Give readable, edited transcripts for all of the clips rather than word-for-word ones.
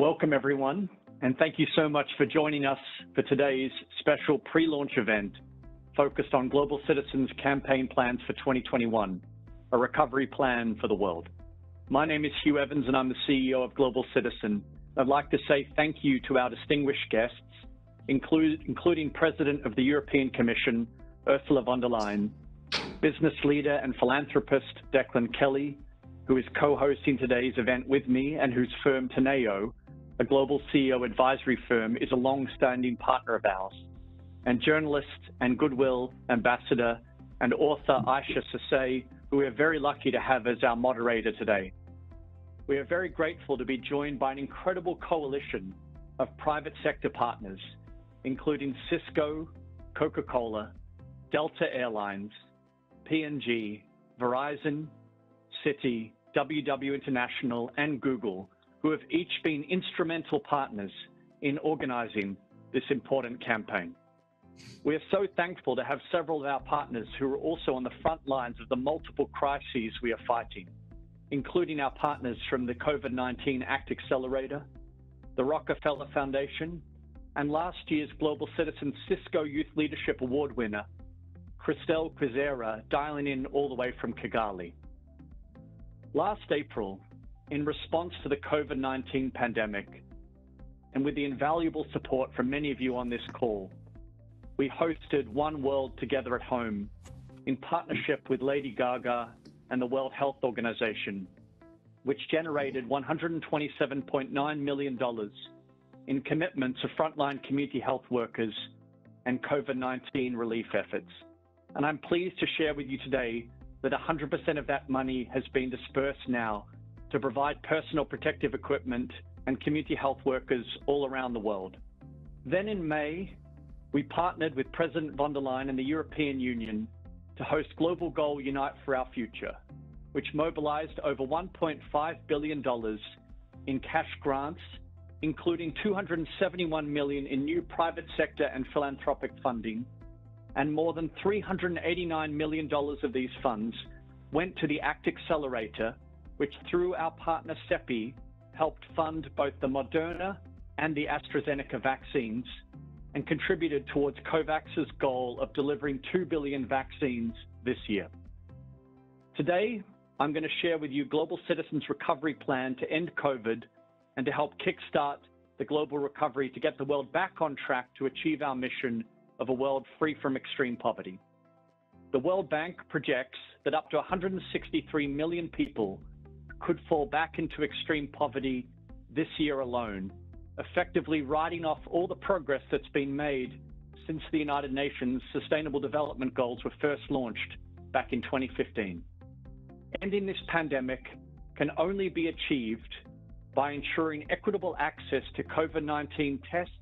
Welcome everyone, and thank you so much for joining us for today's special pre-launch event focused on Global Citizens' campaign plans for 2021, a recovery plan for the world. My name is Hugh Evans and I'm the CEO of Global Citizen. I'd like to say thank you to our distinguished guests, including President of the European Commission, Ursula von der Leyen, business leader and philanthropist Declan Kelly, who is co-hosting today's event with me and whose firm Teneo, a global CEO advisory firm, is a long-standing partner of ours, and journalist and goodwill ambassador and author Isha Sesay, who we are very lucky to have as our moderator today. We are very grateful to be joined by an incredible coalition of private sector partners, including Cisco, Coca-Cola, Delta Airlines, P&G, Verizon, Citi, WW International, and Google, who have each been instrumental partners in organizing this important campaign. We are so thankful to have several of our partners who are also on the front lines of the multiple crises we are fighting, including our partners from the COVID-19 ACT Accelerator, the Rockefeller Foundation, and last year's Global Citizen Cisco Youth Leadership Award winner, Christelle Kwizera, dialing in all the way from Kigali. Last April, in response to the COVID-19 pandemic, and with the invaluable support from many of you on this call, we hosted One World Together at Home in partnership with Lady Gaga and the World Health Organization, which generated $127.9 million in commitments to frontline community health workers and COVID-19 relief efforts. And I'm pleased to share with you today that 100% of that money has been dispersed now to provide personal protective equipment and community health workers all around the world. Then in May, we partnered with President von der Leyen and the European Union to host Global Goal Unite for Our Future, which mobilized over $1.5 billion in cash grants, including $271 million in new private sector and philanthropic funding, and more than $389 million of these funds went to the ACT Accelerator, which through our partner Sesay helped fund both the Moderna and the AstraZeneca vaccines and contributed towards COVAX's goal of delivering 2 billion vaccines this year. Today, I'm going to share with you Global Citizen's recovery plan to end COVID and to help kickstart the global recovery to get the world back on track to achieve our mission of a world free from extreme poverty. The World Bank projects that up to 163 million people could fall back into extreme poverty this year alone, effectively writing off all the progress that's been made since the United Nations Sustainable Development Goals were first launched back in 2015. Ending this pandemic can only be achieved by ensuring equitable access to COVID-19 tests,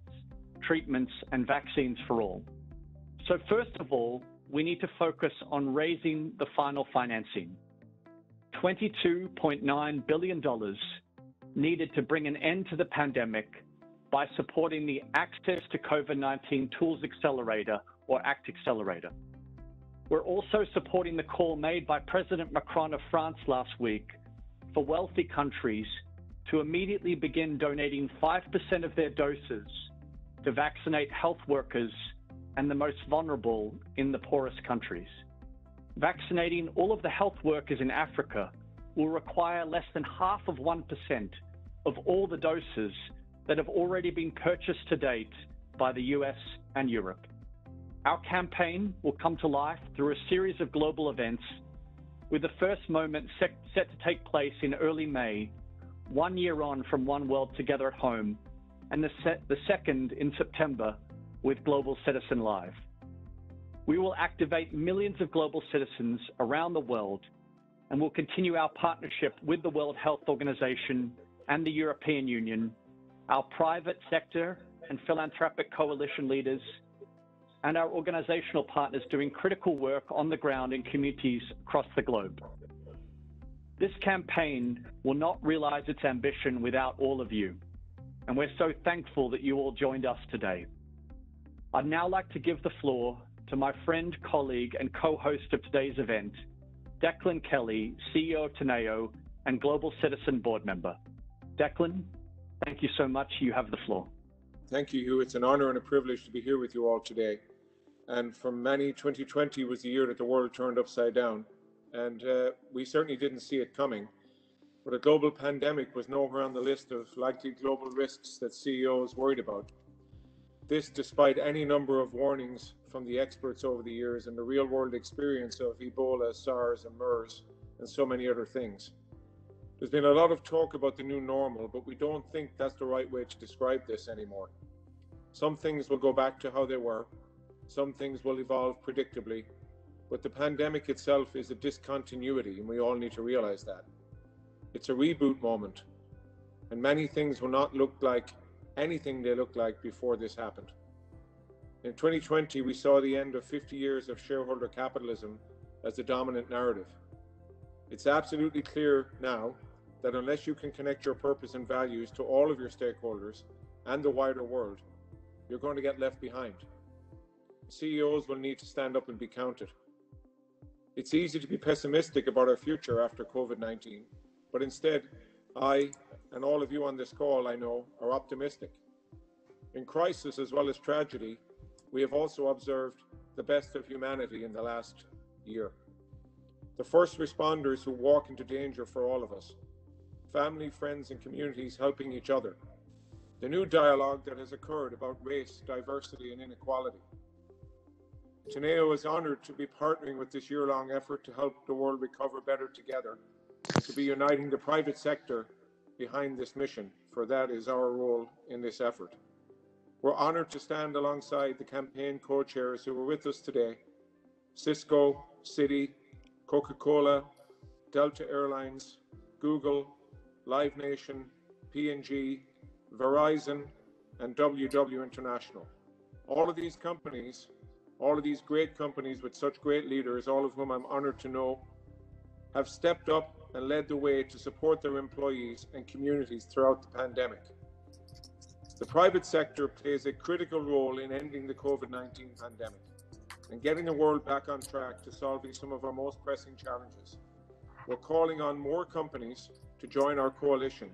treatments, and vaccines for all. So first of all, we need to focus on raising the final financing. $22.9 billion needed to bring an end to the pandemic by supporting the Access to COVID-19 Tools Accelerator, or ACT Accelerator. We're also supporting the call made by President Macron of France last week for wealthy countries to immediately begin donating 5% of their doses to vaccinate health workers and the most vulnerable in the poorest countries. Vaccinating all of the health workers in Africa will require less than 0.5% of all the doses that have already been purchased to date by the US and Europe. Our campaign will come to life through a series of global events, with the first moment set to take place in early May, 1 year on from One World Together at Home, and the second in September with Global Citizen Live. We will activate millions of global citizens around the world, and will continue our partnership with the World Health Organization and the European Union, our private sector and philanthropic coalition leaders, and our organizational partners doing critical work on the ground in communities across the globe. This campaign will not realize its ambition without all of you, and we're so thankful that you all joined us today. I'd now like to give the floor to my friend, colleague, and co-host of today's event, Declan Kelly, CEO of Teneo and Global Citizen board member. Declan, Thank you so much. You have the floor. Thank you, Hugh. It's an honor and a privilege to be here with you all today. And for many, 2020 was the year that the world turned upside down. And we certainly didn't see it coming. But a global pandemic was nowhere on the list of likely global risks that CEOs worried about. This despite any number of warnings from the experts over the years and the real-world experience of Ebola, SARS, and MERS, and so many other things. There's been a lot of talk about the new normal, but we don't think that's the right way to describe this anymore. Some things will go back to how they were. Some things will evolve predictably. But the pandemic itself is a discontinuity, and we all need to realize that. It's a reboot moment, and many things will not look like anything they looked like before this happened. In 2020, we saw the end of 50 years of shareholder capitalism as the dominant narrative. It's absolutely clear now that unless you can connect your purpose and values to all of your stakeholders and the wider world, you're going to get left behind. CEOs will need to stand up and be counted. It's easy to be pessimistic about our future after COVID-19, but instead, I and all of you on this call, I know, are optimistic. In crisis as well as tragedy, we have also observed the best of humanity in the last year. The first responders who walk into danger for all of us, family, friends, and communities helping each other. The new dialogue that has occurred about race, diversity, and inequality. Teneo is honored to be partnering with this year-long effort to help the world recover better together, and to be uniting the private sector behind this mission, for that is our role in this effort. We're honored to stand alongside the campaign co-chairs who were with us today, Cisco, Citi, Coca-Cola, Delta Airlines, Google, Live Nation, P&G, Verizon, and WW International. All of these companies, all of these great companies with such great leaders, all of whom I'm honored to know, have stepped up and led the way to support their employees and communities throughout the pandemic. The private sector plays a critical role in ending the COVID-19 pandemic and getting the world back on track to solving some of our most pressing challenges. We're calling on more companies to join our coalition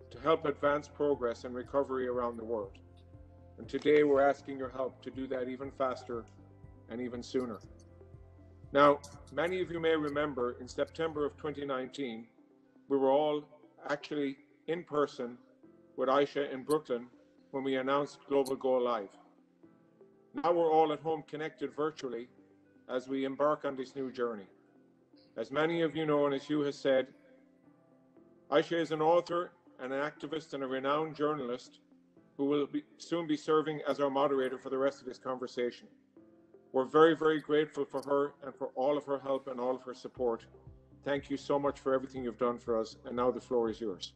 to help advance progress and recovery around the world. And today we're asking your help to do that even faster and even sooner. Now, many of you may remember in September of 2019, we were all actually in person with Isha in Brooklyn when we announced Global Go Live. Now we're all at home connected virtually as we embark on this new journey. As many of you know, and as Hugh has said, Isha is an author and an activist and a renowned journalist who will soon be serving as our moderator for the rest of this conversation. We're very, very grateful for her and for all of her help and all of her support. Thank you so much for everything you've done for us. And now the floor is yours.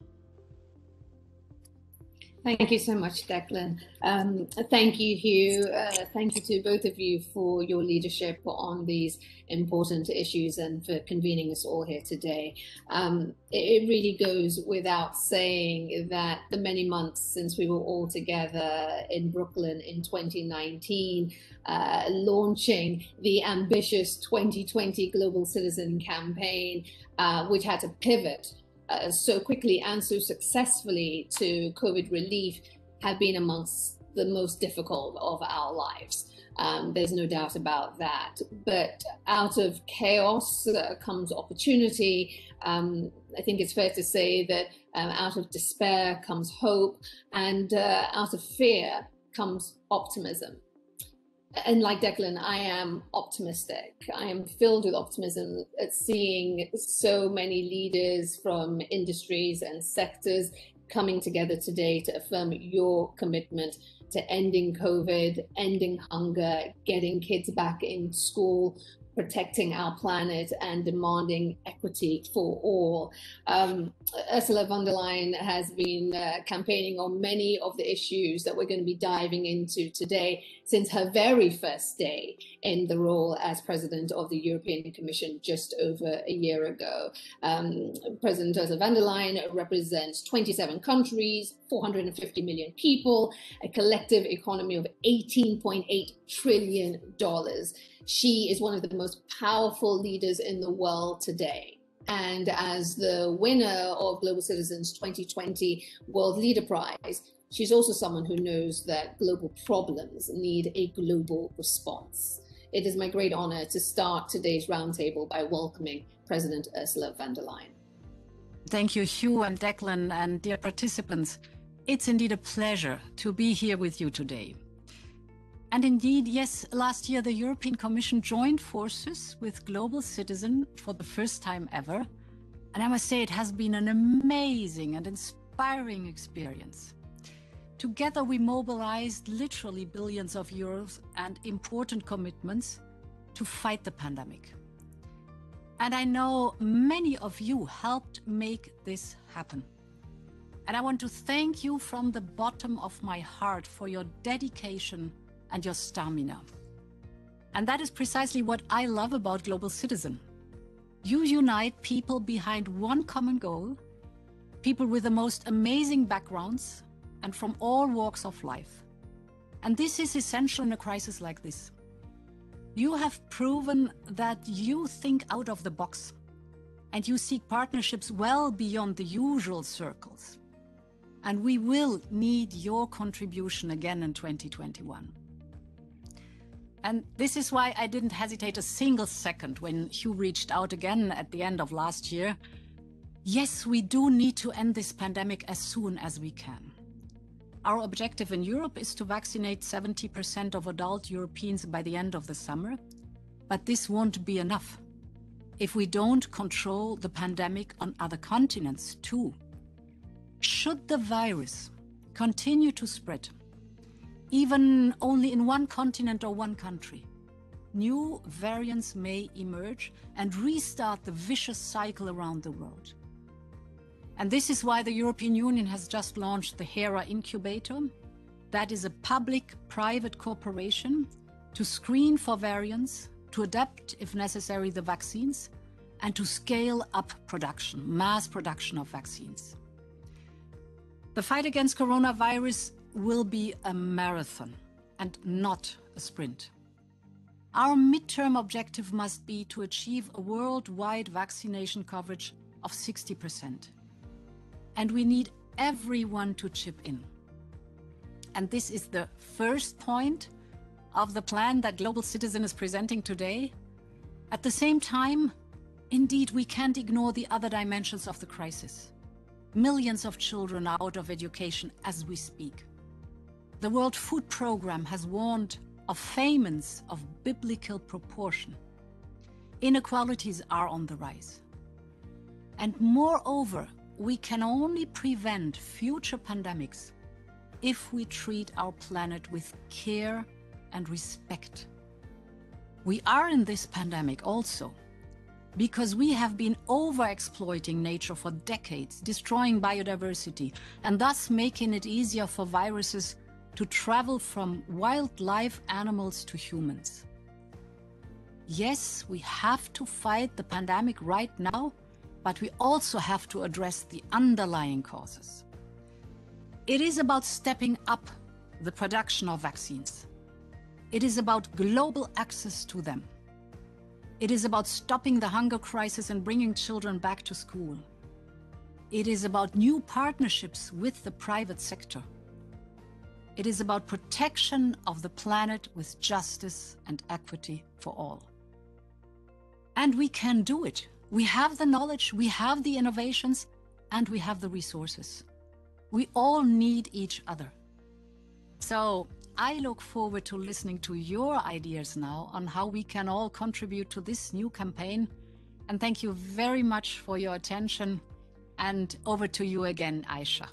Thank you so much, Declan. Thank you, Hugh. Thank you to both of you for your leadership on these important issues and for convening us all here today. It really goes without saying that the many months since we were all together in Brooklyn in 2019, launching the ambitious 2020 Global Citizen Campaign, which had to pivot so quickly and so successfully to COVID relief, have been amongst the most difficult of our lives. There's no doubt about that. But out of chaos comes opportunity. I think it's fair to say that out of despair comes hope, and out of fear comes optimism. And like Declan, I am optimistic. I am filled with optimism at seeing so many leaders from industries and sectors coming together today to affirm your commitment to ending COVID, ending hunger, getting kids back in school, protecting our planet, and demanding equity for all. Ursula von der Leyen has been campaigning on many of the issues that we're going to be diving into today since her very first day in the role as President of the European Commission just over a year ago. President Ursula von der Leyen represents 27 countries, 450 million people, a collective economy of $18.8 trillion. She is one of the most powerful leaders in the world today. And as the winner of Global Citizens 2020 World Leader Prize, she's also someone who knows that global problems need a global response. It is my great honor to start today's roundtable by welcoming President Ursula von der Leyen. Thank you, Hugh and Declan, and dear participants. It's indeed a pleasure to be here with you today. And indeed, yes, last year the European Commission joined forces with Global Citizen for the first time ever. And I must say it has been an amazing and inspiring experience. Together we mobilized literally billions of euros and important commitments to fight the pandemic. And I know many of you helped make this happen. And I want to thank you from the bottom of my heart for your dedication and your stamina. And that is precisely what I love about Global Citizen. You unite people behind one common goal, people with the most amazing backgrounds and from all walks of life. And this is essential in a crisis like this. You have proven that you think out of the box and you seek partnerships well beyond the usual circles. And we will need your contribution again in 2021. And this is why I didn't hesitate a single second when Hugh reached out again at the end of last year. Yes, we do need to end this pandemic as soon as we can. Our objective in Europe is to vaccinate 70% of adult Europeans by the end of the summer, but this won't be enough if we don't control the pandemic on other continents too. Should the virus continue to spread, even only in one continent or one country, new variants may emerge and restart the vicious cycle around the world. And this is why the European Union has just launched the HERA incubator. That is a public-private cooperation to screen for variants, to adapt, if necessary, the vaccines, and to scale up production, mass production of vaccines. The fight against coronavirus will be a marathon and not a sprint. Our midterm objective must be to achieve a worldwide vaccination coverage of 60%. And we need everyone to chip in. And this is the first point of the plan that Global Citizen is presenting today. At the same time, indeed, we can't ignore the other dimensions of the crisis. Millions of children are out of education as we speak. The World Food Programme has warned of famines of biblical proportion. Inequalities are on the rise. And moreover, we can only prevent future pandemics if we treat our planet with care and respect. We are in this pandemic also because we have been overexploiting nature for decades, destroying biodiversity, and thus making it easier for viruses to travel from wildlife animals to humans. Yes, we have to fight the pandemic right now, but we also have to address the underlying causes. It is about stepping up the production of vaccines. It is about global access to them. It is about stopping the hunger crisis and bringing children back to school. It is about new partnerships with the private sector. It is about protection of the planet with justice and equity for all. And we can do it. We have the knowledge, we have the innovations, and we have the resources. We all need each other. So I look forward to listening to your ideas now on how we can all contribute to this new campaign. And thank you very much for your attention. And over to you again, Isha.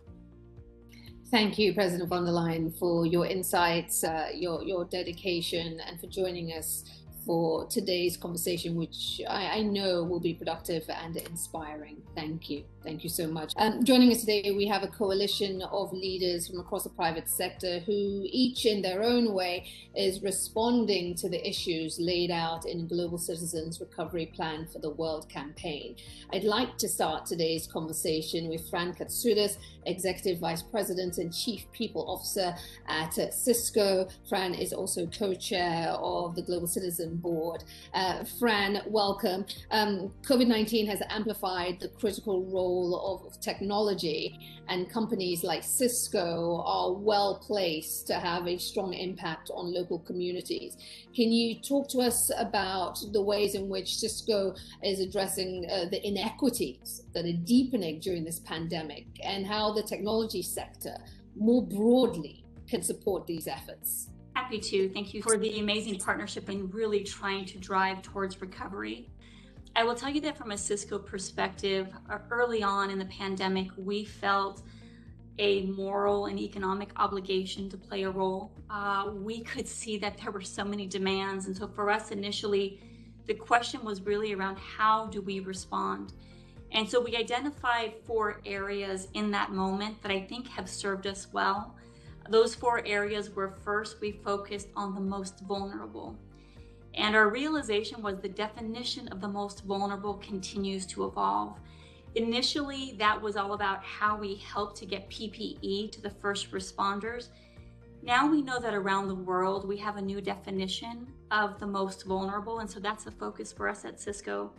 Thank you, President von der Leyen, for your insights, your dedication, and for joining us for today's conversation, which I know will be productive and inspiring. Thank you. Thank you so much. Joining us today, we have a coalition of leaders from across the private sector who each in their own way is responding to the issues laid out in Global Citizen's Recovery Plan for the World campaign. I'd like to start today's conversation with Fran Katsudas, Executive Vice President and Chief People Officer at Cisco. Fran is also co-chair of the Global Citizen Verizon board. Fran, welcome. COVID-19 has amplified the critical role of technology, and companies like Cisco are well placed to have a strong impact on local communities. Can you talk to us about the ways in which Cisco is addressing the inequities that are deepening during this pandemic, and how the technology sector more broadly can support these efforts? Happy to. Thank you for the amazing partnership and really trying to drive towards recovery. I will tell you that from a Cisco perspective, early on in the pandemic, we felt a moral and economic obligation to play a role. We could see that there were so many demands. And so for us initially, the question was really around how do we respond? And so we identified 4 areas in that moment that I think have served us well. Those 4 areas were, first, we focused on the most vulnerable. And our realization was the definition of the most vulnerable continues to evolve. Initially, that was all about how we help to get PPE to the first responders. Now we know that around the world, we have a new definition of the most vulnerable. And so that's a focus for us at Cisco.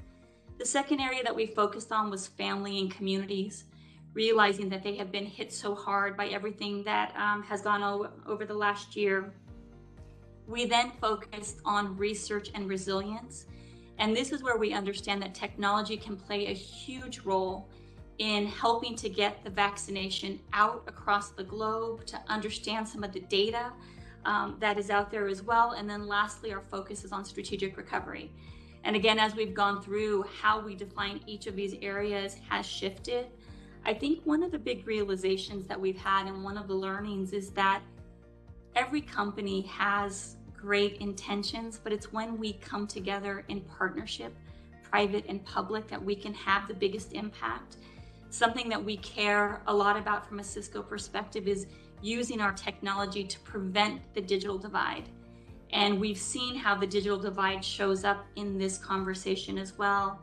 The second area that we focused on was family and communities, realizing that they have been hit so hard by everything that has gone over the last year. We then focused on research and resilience. And this is where we understand that technology can play a huge role in helping to get the vaccination out across the globe, to understand some of the data that is out there as well. And then lastly, our focus is on strategic recovery. And again, as we've gone through how we define each of these areas has shifted. I think one of the big realizations that we've had and one of the learnings is that every company has great intentions, but it's when we come together in partnership, private and public, that we can have the biggest impact. Something that we care a lot about from a Cisco perspective is using our technology to prevent the digital divide. And we've seen how the digital divide shows up in this conversation as well.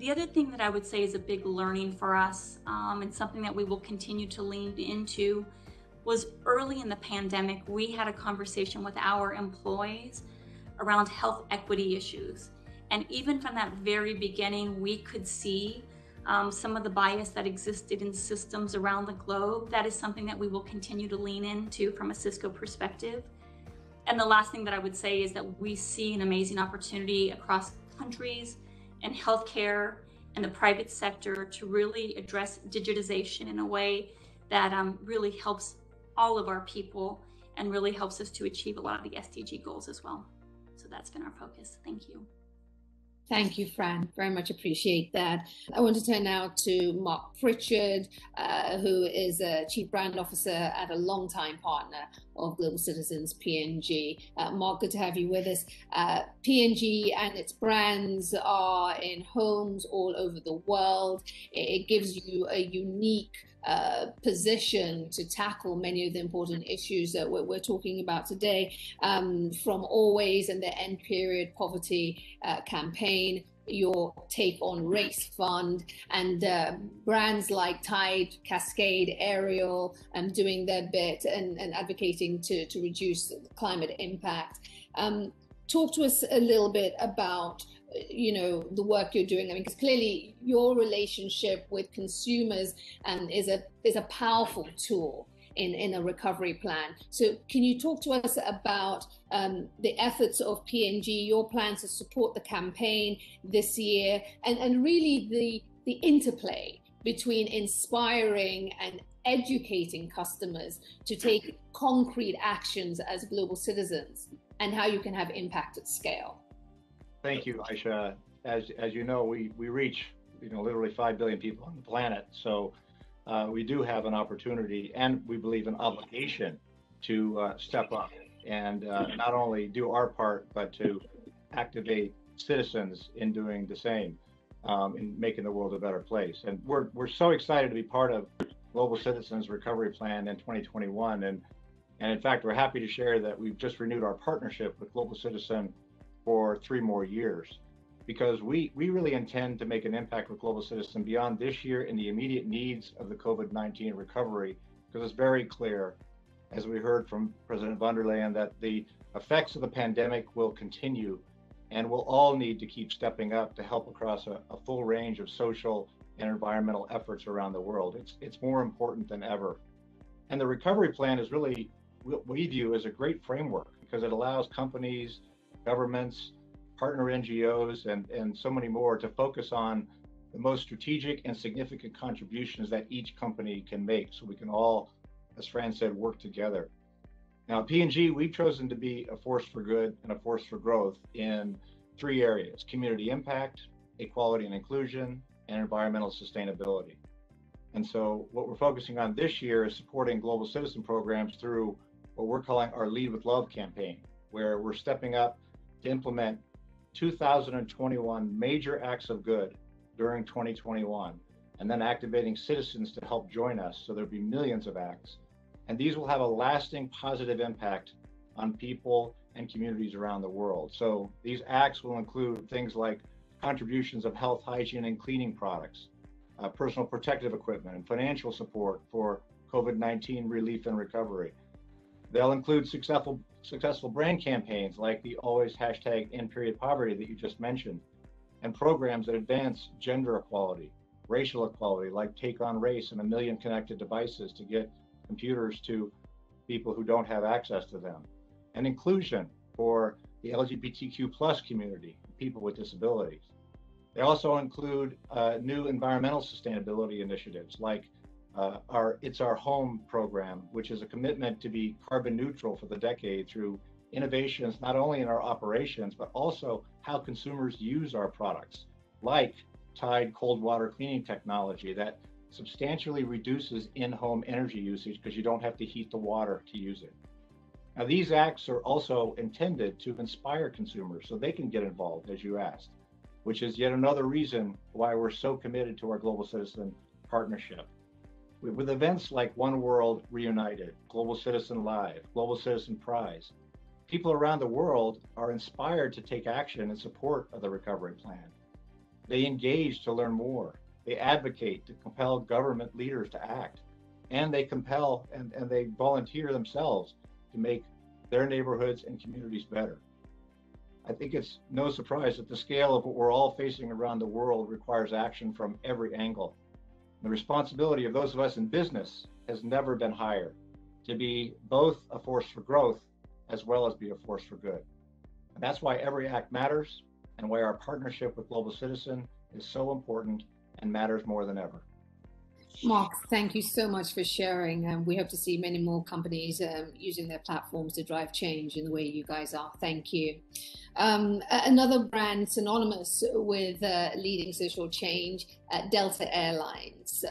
The other thing that I would say is a big learning for us, and something that we will continue to lean into, was early in the pandemic, we had a conversation with our employees around health equity issues. And even from that very beginning, we could see some of the bias that existed in systems around the globe. That is something that we will continue to lean into from a Cisco perspective. And the last thing that I would say is that we see an amazing opportunity across countries and healthcare and the private sector to really address digitization in a way that really helps all of our people and really helps us to achieve a lot of the SDG goals as well. So that's been our focus. Thank you. Thank you, Fran. Very much appreciate that. I want to turn now to Marc Pritchard, who is a Chief Brand Officer at a longtime partner of Global Citizens, P&G. Marc, good to have you with us. P&G and its brands are in homes all over the world. It gives you a unique position to tackle many of the important issues that we're talking about today, from Always and the End Period Poverty campaign, your take on Race Fund, and brands like Tide, Cascade, Ariel, doing their bit and advocating to reduce climate impact. Talk to us a little bit about the work you're doing. I mean, because clearly your relationship with consumers is a powerful tool in a recovery plan. So can you talk to us about the efforts of P&G, your plans to support the campaign this year, and really the interplay between inspiring and educating customers to take concrete actions as global citizens, and how you can have impact at scale? Thank you, Isha. As you know, we reach literally 5 billion people on the planet. So we do have an opportunity, and we believe an obligation, to step up and not only do our part, but to activate citizens in doing the same, in making the world a better place. And we're so excited to be part of Global Citizens Recovery Plan in 2021. And in fact, we're happy to share that we've just renewed our partnership with Global Citizen for 3 more years, because we really intend to make an impact with Global Citizen beyond this year in the immediate needs of the COVID-19 recovery, because it's very clear, as we heard from President von der Leyen, that the effects of the pandemic will continue, and we'll all need to keep stepping up to help across a full range of social and environmental efforts around the world. It's more important than ever. And the recovery plan is really what we view as a great framework, because it allows companies, governments, partner NGOs, and so many more to focus on the most strategic and significant contributions that each company can make, so we can all, as Fran said, work together. Now, at P&G, we've chosen to be a force for good and a force for growth in 3 areas: community impact, equality and inclusion, and environmental sustainability. And so what we're focusing on this year is supporting global citizen programs through what we're calling our Lead with Love campaign, where we're stepping up to implement 2021 major acts of good during 2021, and then activating citizens to help join us, so there'll be millions of acts. And these will have a lasting positive impact on people and communities around the world. So these acts will include things like contributions of health, hygiene, and cleaning products, personal protective equipment, and financial support for COVID-19 relief and recovery. They'll include successful brand campaigns like the always #EndPeriodPoverty that you just mentioned, and programs that advance gender equality, racial equality, like Take on Race and 1 million connected devices to get computers to people who don't have access to them, and inclusion for the LGBTQ+ community, people with disabilities. They also include new environmental sustainability initiatives like our It's Our Home program, which is a commitment to be carbon neutral for the decade through innovations not only in our operations, but also how consumers use our products, like Tide cold water cleaning technology that substantially reduces in-home energy usage because you don't have to heat the water to use it. Now, these acts are also intended to inspire consumers so they can get involved, as you asked, which is yet another reason why we're so committed to our Global Citizen Partnership. With events like One World Reunited, Global Citizen Live, Global Citizen Prize, people around the world are inspired to take action in support of the recovery plan. They engage to learn more. They advocate to compel government leaders to act, and they compel and they volunteer themselves to make their neighborhoods and communities better. I think it's no surprise that the scale of what we're all facing around the world requires action from every angle. The responsibility of those of us in business has never been higher, to be both a force for growth as well as be a force for good. And that's why every act matters, and why our partnership with Global Citizen is so important and matters more than ever. Marc, thank you so much for sharing. We hope to see many more companies using their platforms to drive change in the way you guys are. Thank you. Another brand synonymous with leading social change, Delta Airlines.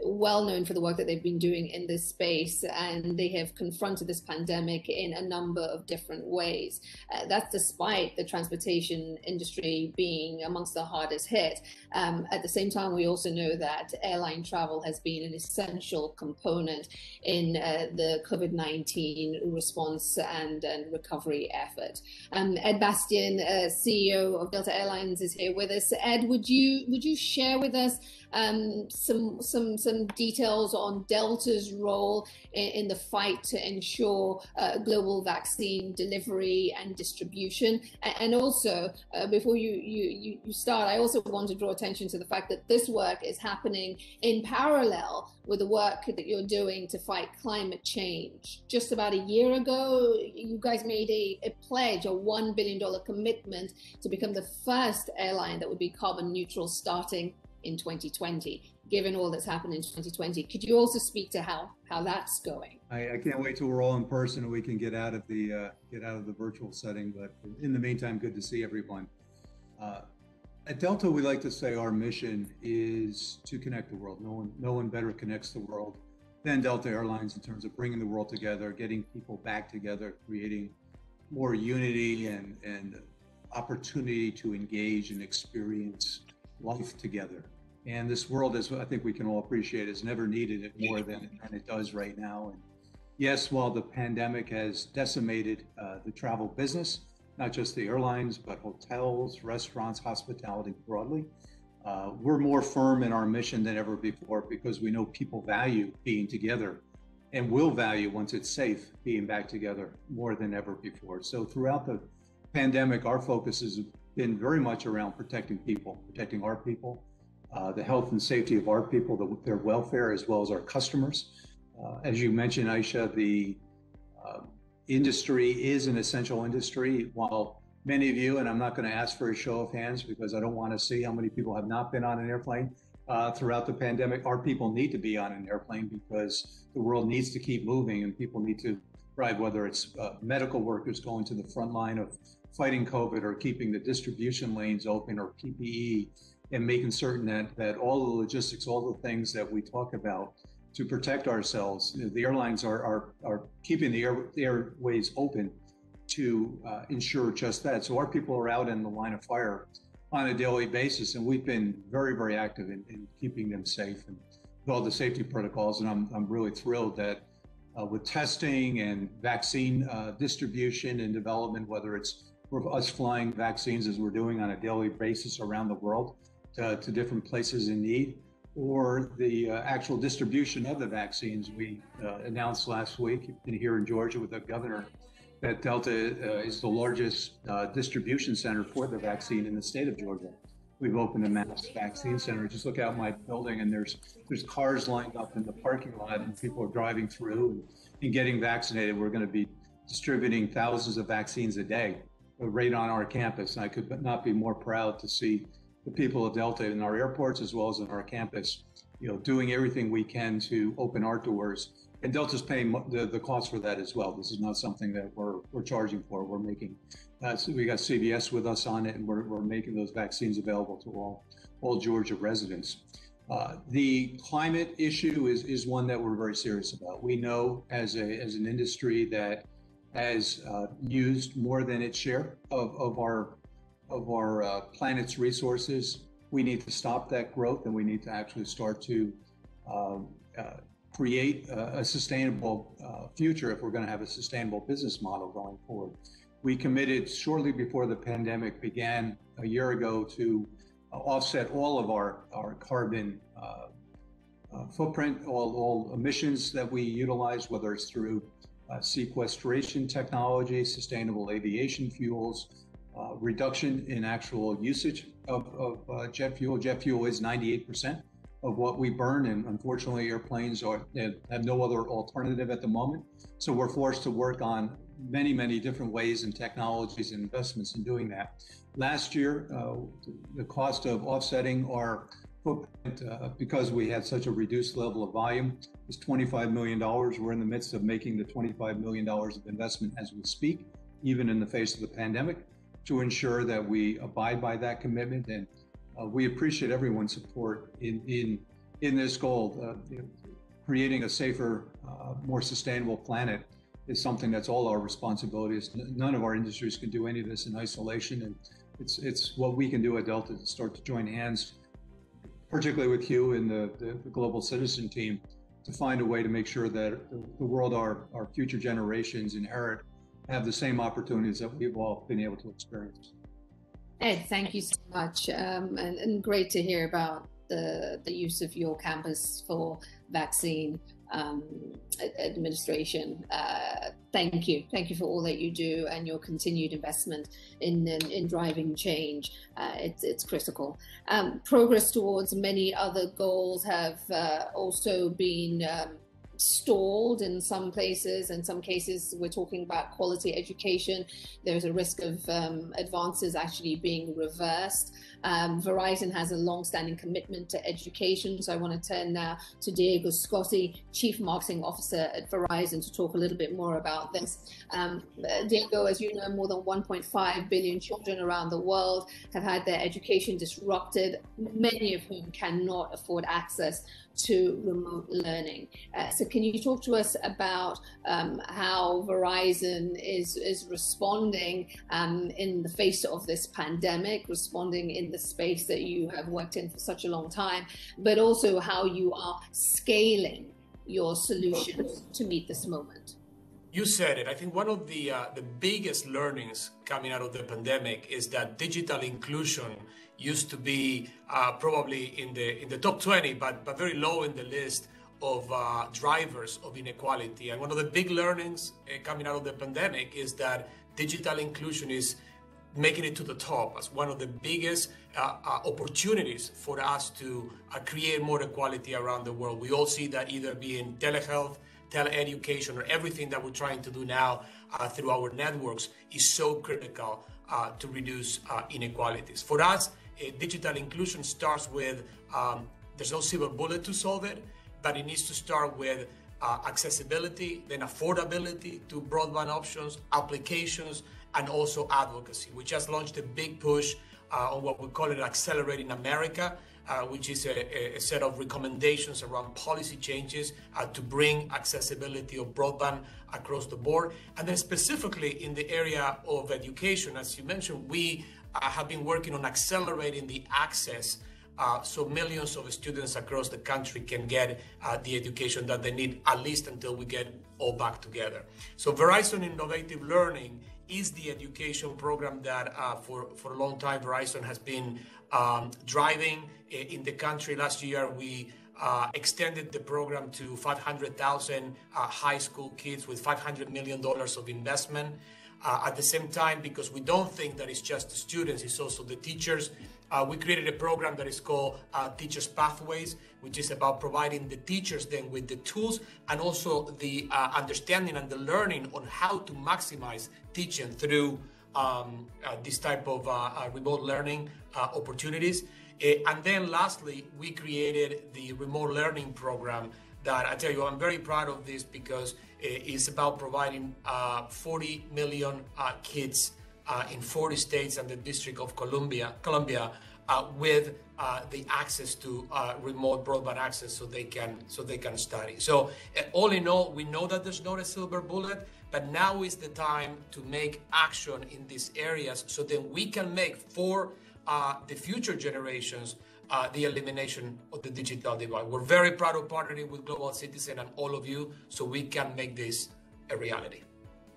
Well known for the work that they've been doing in this space, and they have confronted this pandemic in a number of different ways. That's despite the transportation industry being amongst the hardest hit. At the same time, we also know that airline travel has been an essential component in the COVID-19 response and recovery effort. Ed Bastian, CEO of Delta Airlines, is here with us. Ed, would you share with us some details on Delta's role in the fight to ensure global vaccine delivery and distribution? And also, before you start, I also want to draw attention to the fact that this work is happening in parallel with the work that you're doing to fight climate change. Just about a year ago, you guys made a pledge, a $1 billion commitment to become the first airline that would be carbon neutral starting in 2020. Given all that's happened in 2020, could you also speak to how that's going? I can't wait till we're all in person and we can get out of the virtual setting. But in the meantime, good to see everyone. At Delta, we like to say our mission is to connect the world. No one better connects the world than Delta Airlines in terms of bringing the world together, getting people back together, creating more unity and opportunity to engage and experience life together. And this world, as I think we can all appreciate, has never needed it more than it does right now. And yes, while the pandemic has decimated the travel business, not just the airlines, but hotels, restaurants, hospitality broadly, we're more firm in our mission than ever before, because we know people value being together and will value once it's safe being back together more than ever before. So throughout the pandemic, our focus has been very much around protecting people, protecting our people, the health and safety of our people, their welfare, as well as our customers. As you mentioned, Isha, the industry is an essential industry. While many of you, and I'm not going to ask for a show of hands because I don't want to see how many people have not been on an airplane throughout the pandemic, our people need to be on an airplane because the world needs to keep moving and people need to ride, whether it's medical workers going to the front line of fighting COVID or keeping the distribution lanes open or PPE and making certain that all the logistics, all the things that we talk about to protect ourselves. The airlines are keeping the airways open to ensure just that. So our people are out in the line of fire on a daily basis, and we've been very, very active in keeping them safe and with all the safety protocols. And I'm really thrilled that with testing and vaccine distribution and development, whether it's for us flying vaccines as we're doing on a daily basis around the world to different places in need, or the actual distribution of the vaccines. We announced last week here in Georgia with the governor that Delta is the largest distribution center for the vaccine in the state of Georgia. We've opened a mass vaccine center. Just look out my building and there's cars lined up in the parking lot and people are driving through and getting vaccinated. We're going to be distributing thousands of vaccines a day right on our campus. And I could not be more proud to see the people of Delta in our airports as well as in our campus, doing everything we can to open our doors. And Delta's paying the cost for that as well. This is not something that we're charging for. We're making, so we got CVS with us on it, and we're making those vaccines available to all Georgia residents. The climate issue is one that we're very serious about. We know as an industry that has used more than its share of our planet's resources. We need to stop that growth, and we need to actually start to create a sustainable future if we're going to have a sustainable business model going forward. We committed shortly before the pandemic began a year ago to offset all of our carbon footprint, all emissions that we utilize, whether it's through sequestration technology, sustainable aviation fuels, reduction in actual usage of jet fuel. Jet fuel is 98% of what we burn, and unfortunately airplanes have no other alternative at the moment. So we're forced to work on many different ways and technologies and investments in doing that. Last year, the cost of offsetting our footprint, because we had such a reduced level of volume, was $25 million. We're in the midst of making the $25 million of investment as we speak, even in the face of the pandemic, to ensure that we abide by that commitment. And we appreciate everyone's support in this goal. Creating a safer, more sustainable planet is something that's all our responsibilities. None of our industries can do any of this in isolation, and it's what we can do at Delta to start to join hands, particularly with Hugh and the Global Citizen team, to find a way to make sure that the world our future generations inherit have the same opportunities that we've all been able to experience. Ed, thank you so much, and great to hear about the use of your campus for vaccine administration. Thank you for all that you do and your continued investment in driving change. It's critical. Progress towards many other goals have also been stalled in some places. In some cases, we're talking about quality education. There's a risk of advances actually being reversed. Verizon has a long-standing commitment to education. So I want to turn now to Diego Scotti, Chief Marketing Officer at Verizon, to talk a little bit more about this. Diego, as you know, more than 1.5 billion children around the world have had their education disrupted, many of whom cannot afford access to remote learning. So can you talk to us about how Verizon is responding in the face of this pandemic, responding in the space that you have worked in for such a long time, but also how you are scaling your solutions to meet this moment? You said it. I think one of the biggest learnings coming out of the pandemic is that digital inclusion used to be probably in the top 20, but very low in the list of drivers of inequality. And one of the big learnings coming out of the pandemic is that digital inclusion is making it to the top as one of the biggest opportunities for us to create more equality around the world. We all see that either being telehealth, teleeducation, or everything that we're trying to do now through our networks is so critical to reduce inequalities. For us, digital inclusion starts with, there's no silver bullet to solve it, but it needs to start with accessibility, then affordability to broadband options, applications, and also advocacy. We just launched a big push on what we call it Accelerating America, which is a set of recommendations around policy changes to bring accessibility of broadband across the board. And then specifically in the area of education, as you mentioned, we have been working on accelerating the access so millions of students across the country can get the education that they need, at least until we get all back together. So Verizon Innovative Learning is the education program that for a long time Verizon has been driving in the country. Last year we extended the program to 500,000 high school kids with $500 million of investment. At the same time, because we don't think that it's just the students, it's also the teachers, we created a program that is called Teachers Pathways, which is about providing the teachers then with the tools and also the understanding and the learning on how to maximize teaching through this type of remote learning opportunities. And then lastly, we created the remote learning program that I tell you, I'm very proud of this because it's about providing 40 million kids in 40 states and the District of Columbia with the access to remote broadband access so they can study. So all in all, we know that there's not a silver bullet, but now is the time to make action in these areas so that we can make for the future generations the elimination of the digital divide. We're very proud of partnering with Global Citizen and all of you so we can make this a reality.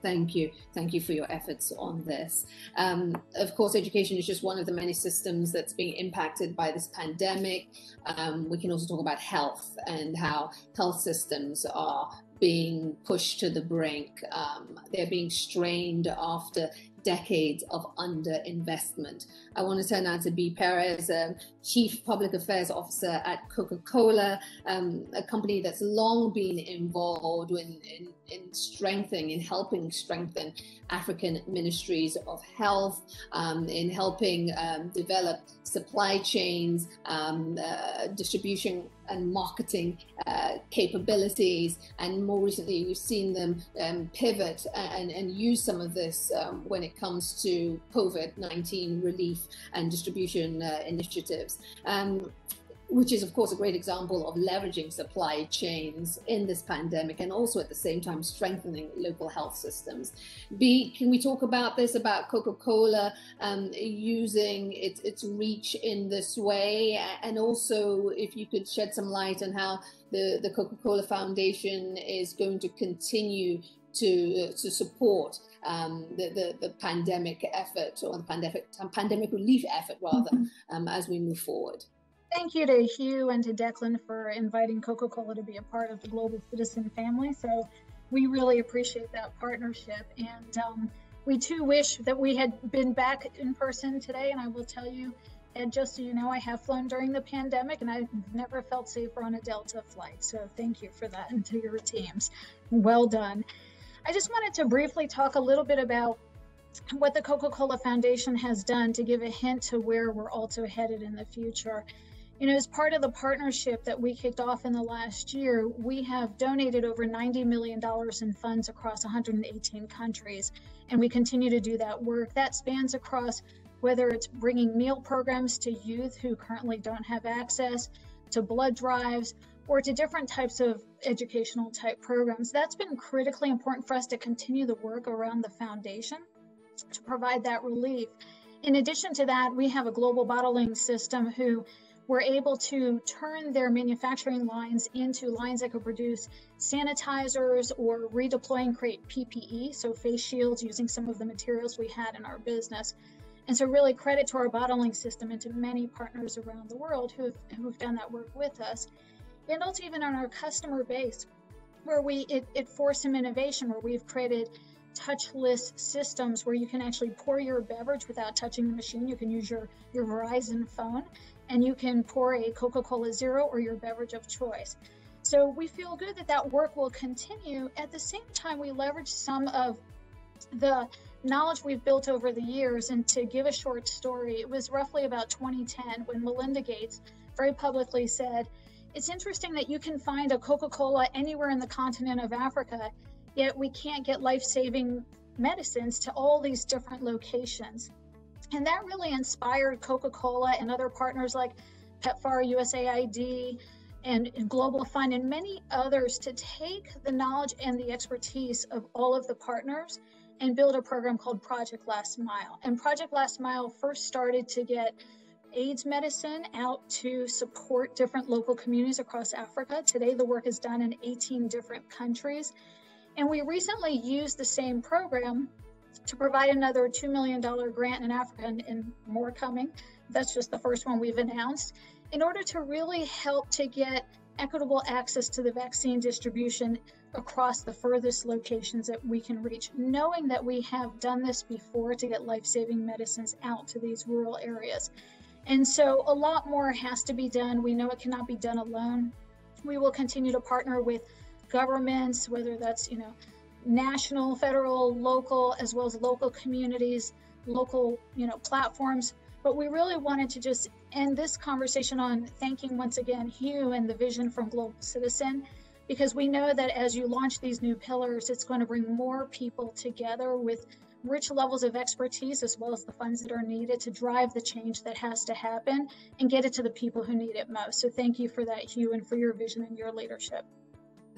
Thank you. Thank you for your efforts on this. Of course, education is just one of the many systems that's being impacted by this pandemic. We can also talk about health and how health systems are being pushed to the brink. They're being strained after decades of underinvestment. I want to turn now to Perez, Chief Public Affairs Officer at Coca-Cola, a company that's long been involved in helping strengthen African ministries of health, in helping develop supply chains, distribution and marketing capabilities, and more recently we've seen them pivot and use some of this when it comes to COVID-19 relief and distribution initiatives, which is of course a great example of leveraging supply chains in this pandemic and also at the same time strengthening local health systems. Can we talk about this, about Coca-Cola using its reach in this way, and also if you could shed some light on how the Coca-Cola Foundation is going to continue to support the pandemic effort, or the pandemic relief effort rather, as we move forward. Thank you to Hugh and to Declan for inviting Coca-Cola to be a part of the Global Citizen family. So we really appreciate that partnership. And we too wish that we had been back in person today. And I will tell you, and just so you know, I have flown during the pandemic and I've never felt safer on a Delta flight. So thank you for that, and to your teams. Well done. I just wanted to briefly talk a little bit about what the Coca-Cola Foundation has done to give a hint to where we're also headed in the future. You know, as part of the partnership that we kicked off in the last year, we have donated over $90 million in funds across 118 countries, and we continue to do that work. That spans across whether it's bringing meal programs to youth who currently don't have access, to blood drives, or to different types of educational type programs. That's been critically important for us to continue the work around the foundation to provide that relief. In addition to that, we have a global bottling system who were able to turn their manufacturing lines into lines that could produce sanitizers or redeploy and create PPE, so face shields, using some of the materials we had in our business. And so really credit to our bottling system and to many partners around the world who've done that work with us. and also even on our customer base, where it forced some innovation, where we've created touchless systems where you can actually pour your beverage without touching the machine. You can use your Verizon phone, and you can pour a Coca-Cola Zero or your beverage of choice. So we feel good that that work will continue. At the same time, we leverage some of the knowledge we've built over the years. And to give a short story, it was roughly about 2010 when Melinda Gates very publicly said, it's interesting that you can find a Coca-Cola anywhere in the continent of Africa, yet we can't get life-saving medicines to all these different locations. And that really inspired Coca-Cola and other partners like PEPFAR, USAID, and Global Fund, and many others to take the knowledge and the expertise of all of the partners and build a program called Project Last Mile. And Project Last Mile first started to get AIDS medicine out to support different local communities across Africa. Today, the work is done in 18 different countries. And we recently used the same program to provide another $2 million grant in Africa, and more coming. That's just the first one we've announced, in order to really help to get equitable access to the vaccine distribution across the furthest locations that we can reach, knowing that we have done this before to get life-saving medicines out to these rural areas. And so a lot more has to be done. We know it cannot be done alone. We will continue to partner with governments, whether that's, national, federal, local, as well as local communities, local, platforms. But we really wanted to just end this conversation on thanking once again Hugh and the vision from Global Citizen, because we know that as you launch these new pillars, it's going to bring more people together with rich levels of expertise, as well as the funds that are needed to drive the change that has to happen and get it to the people who need it most. So thank you for that, Hugh, and for your vision and your leadership.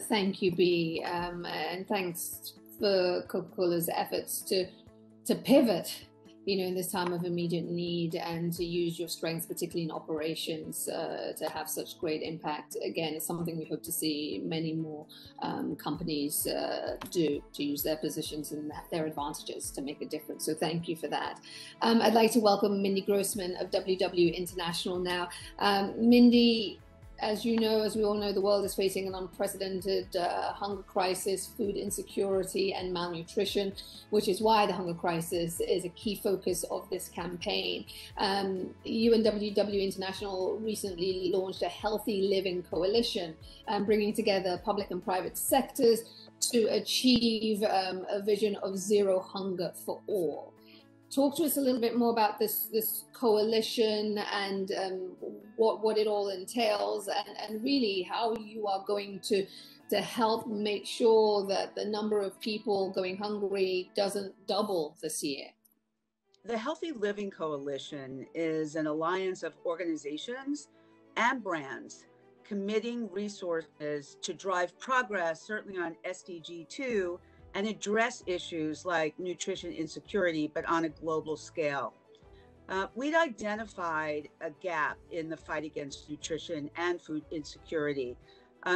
Thank you, Bea, and thanks for Coca-Cola's efforts to pivot, in this time of immediate need, and to use your strengths, particularly in operations, to have such great impact. Again, it's something we hope to see many more companies do, to use their positions and their advantages to make a difference. So thank you for that. I'd like to welcome Mindy Grossman of WW International now. Mindy, as you know, as we all know, the world is facing an unprecedented hunger crisis, food insecurity, and malnutrition, which is why the hunger crisis is a key focus of this campaign. You and WW International recently launched a Healthy Living Coalition, bringing together public and private sectors to achieve a vision of zero hunger for all. Talk to us a little bit more about this coalition and what it all entails, and really how you are going to help make sure that the number of people going hungry doesn't double this year. The Healthy Living Coalition is an alliance of organizations and brands committing resources to drive progress, certainly on SDG 2, and address issues like nutrition insecurity, but on a global scale. We'd identified a gap in the fight against nutrition and food insecurity.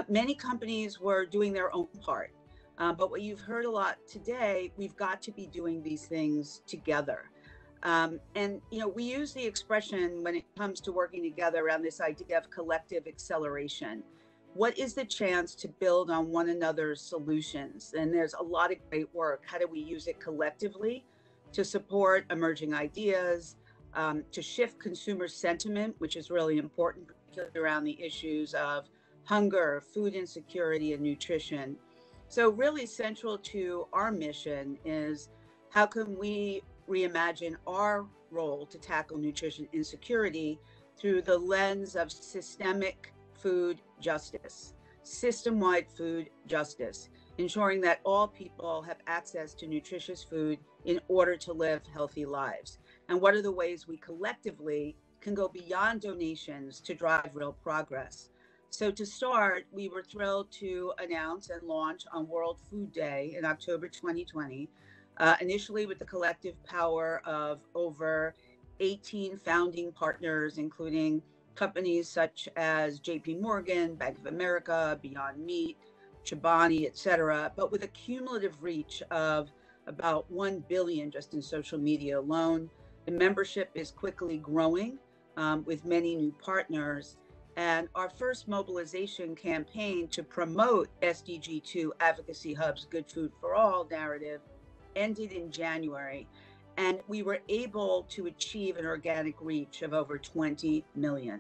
Many companies were doing their own part, but what you've heard a lot today, we've got to be doing these things together. And we use the expression when it comes to working together around this idea of collective acceleration. What is the chance to build on one another's solutions? And there's a lot of great work. How do we use it collectively to support emerging ideas, to shift consumer sentiment, which is really important, particularly around the issues of hunger, food insecurity, and nutrition. So really central to our mission is how can we reimagine our role to tackle nutrition insecurity through the lens of systemic food justice, system-wide food justice, ensuring that all people have access to nutritious food in order to live healthy lives. And what are the ways we collectively can go beyond donations to drive real progress? So to start, we were thrilled to announce and launch on World Food Day in October 2020, initially with the collective power of over 18 founding partners, including companies such as JP Morgan, Bank of America, Beyond Meat, Chobani, et cetera, but with a cumulative reach of about 1 billion just in social media alone. The membership is quickly growing with many new partners. And our first mobilization campaign to promote SDG2 Advocacy Hub's Good Food for All narrative ended in January. And we were able to achieve an organic reach of over 20 million.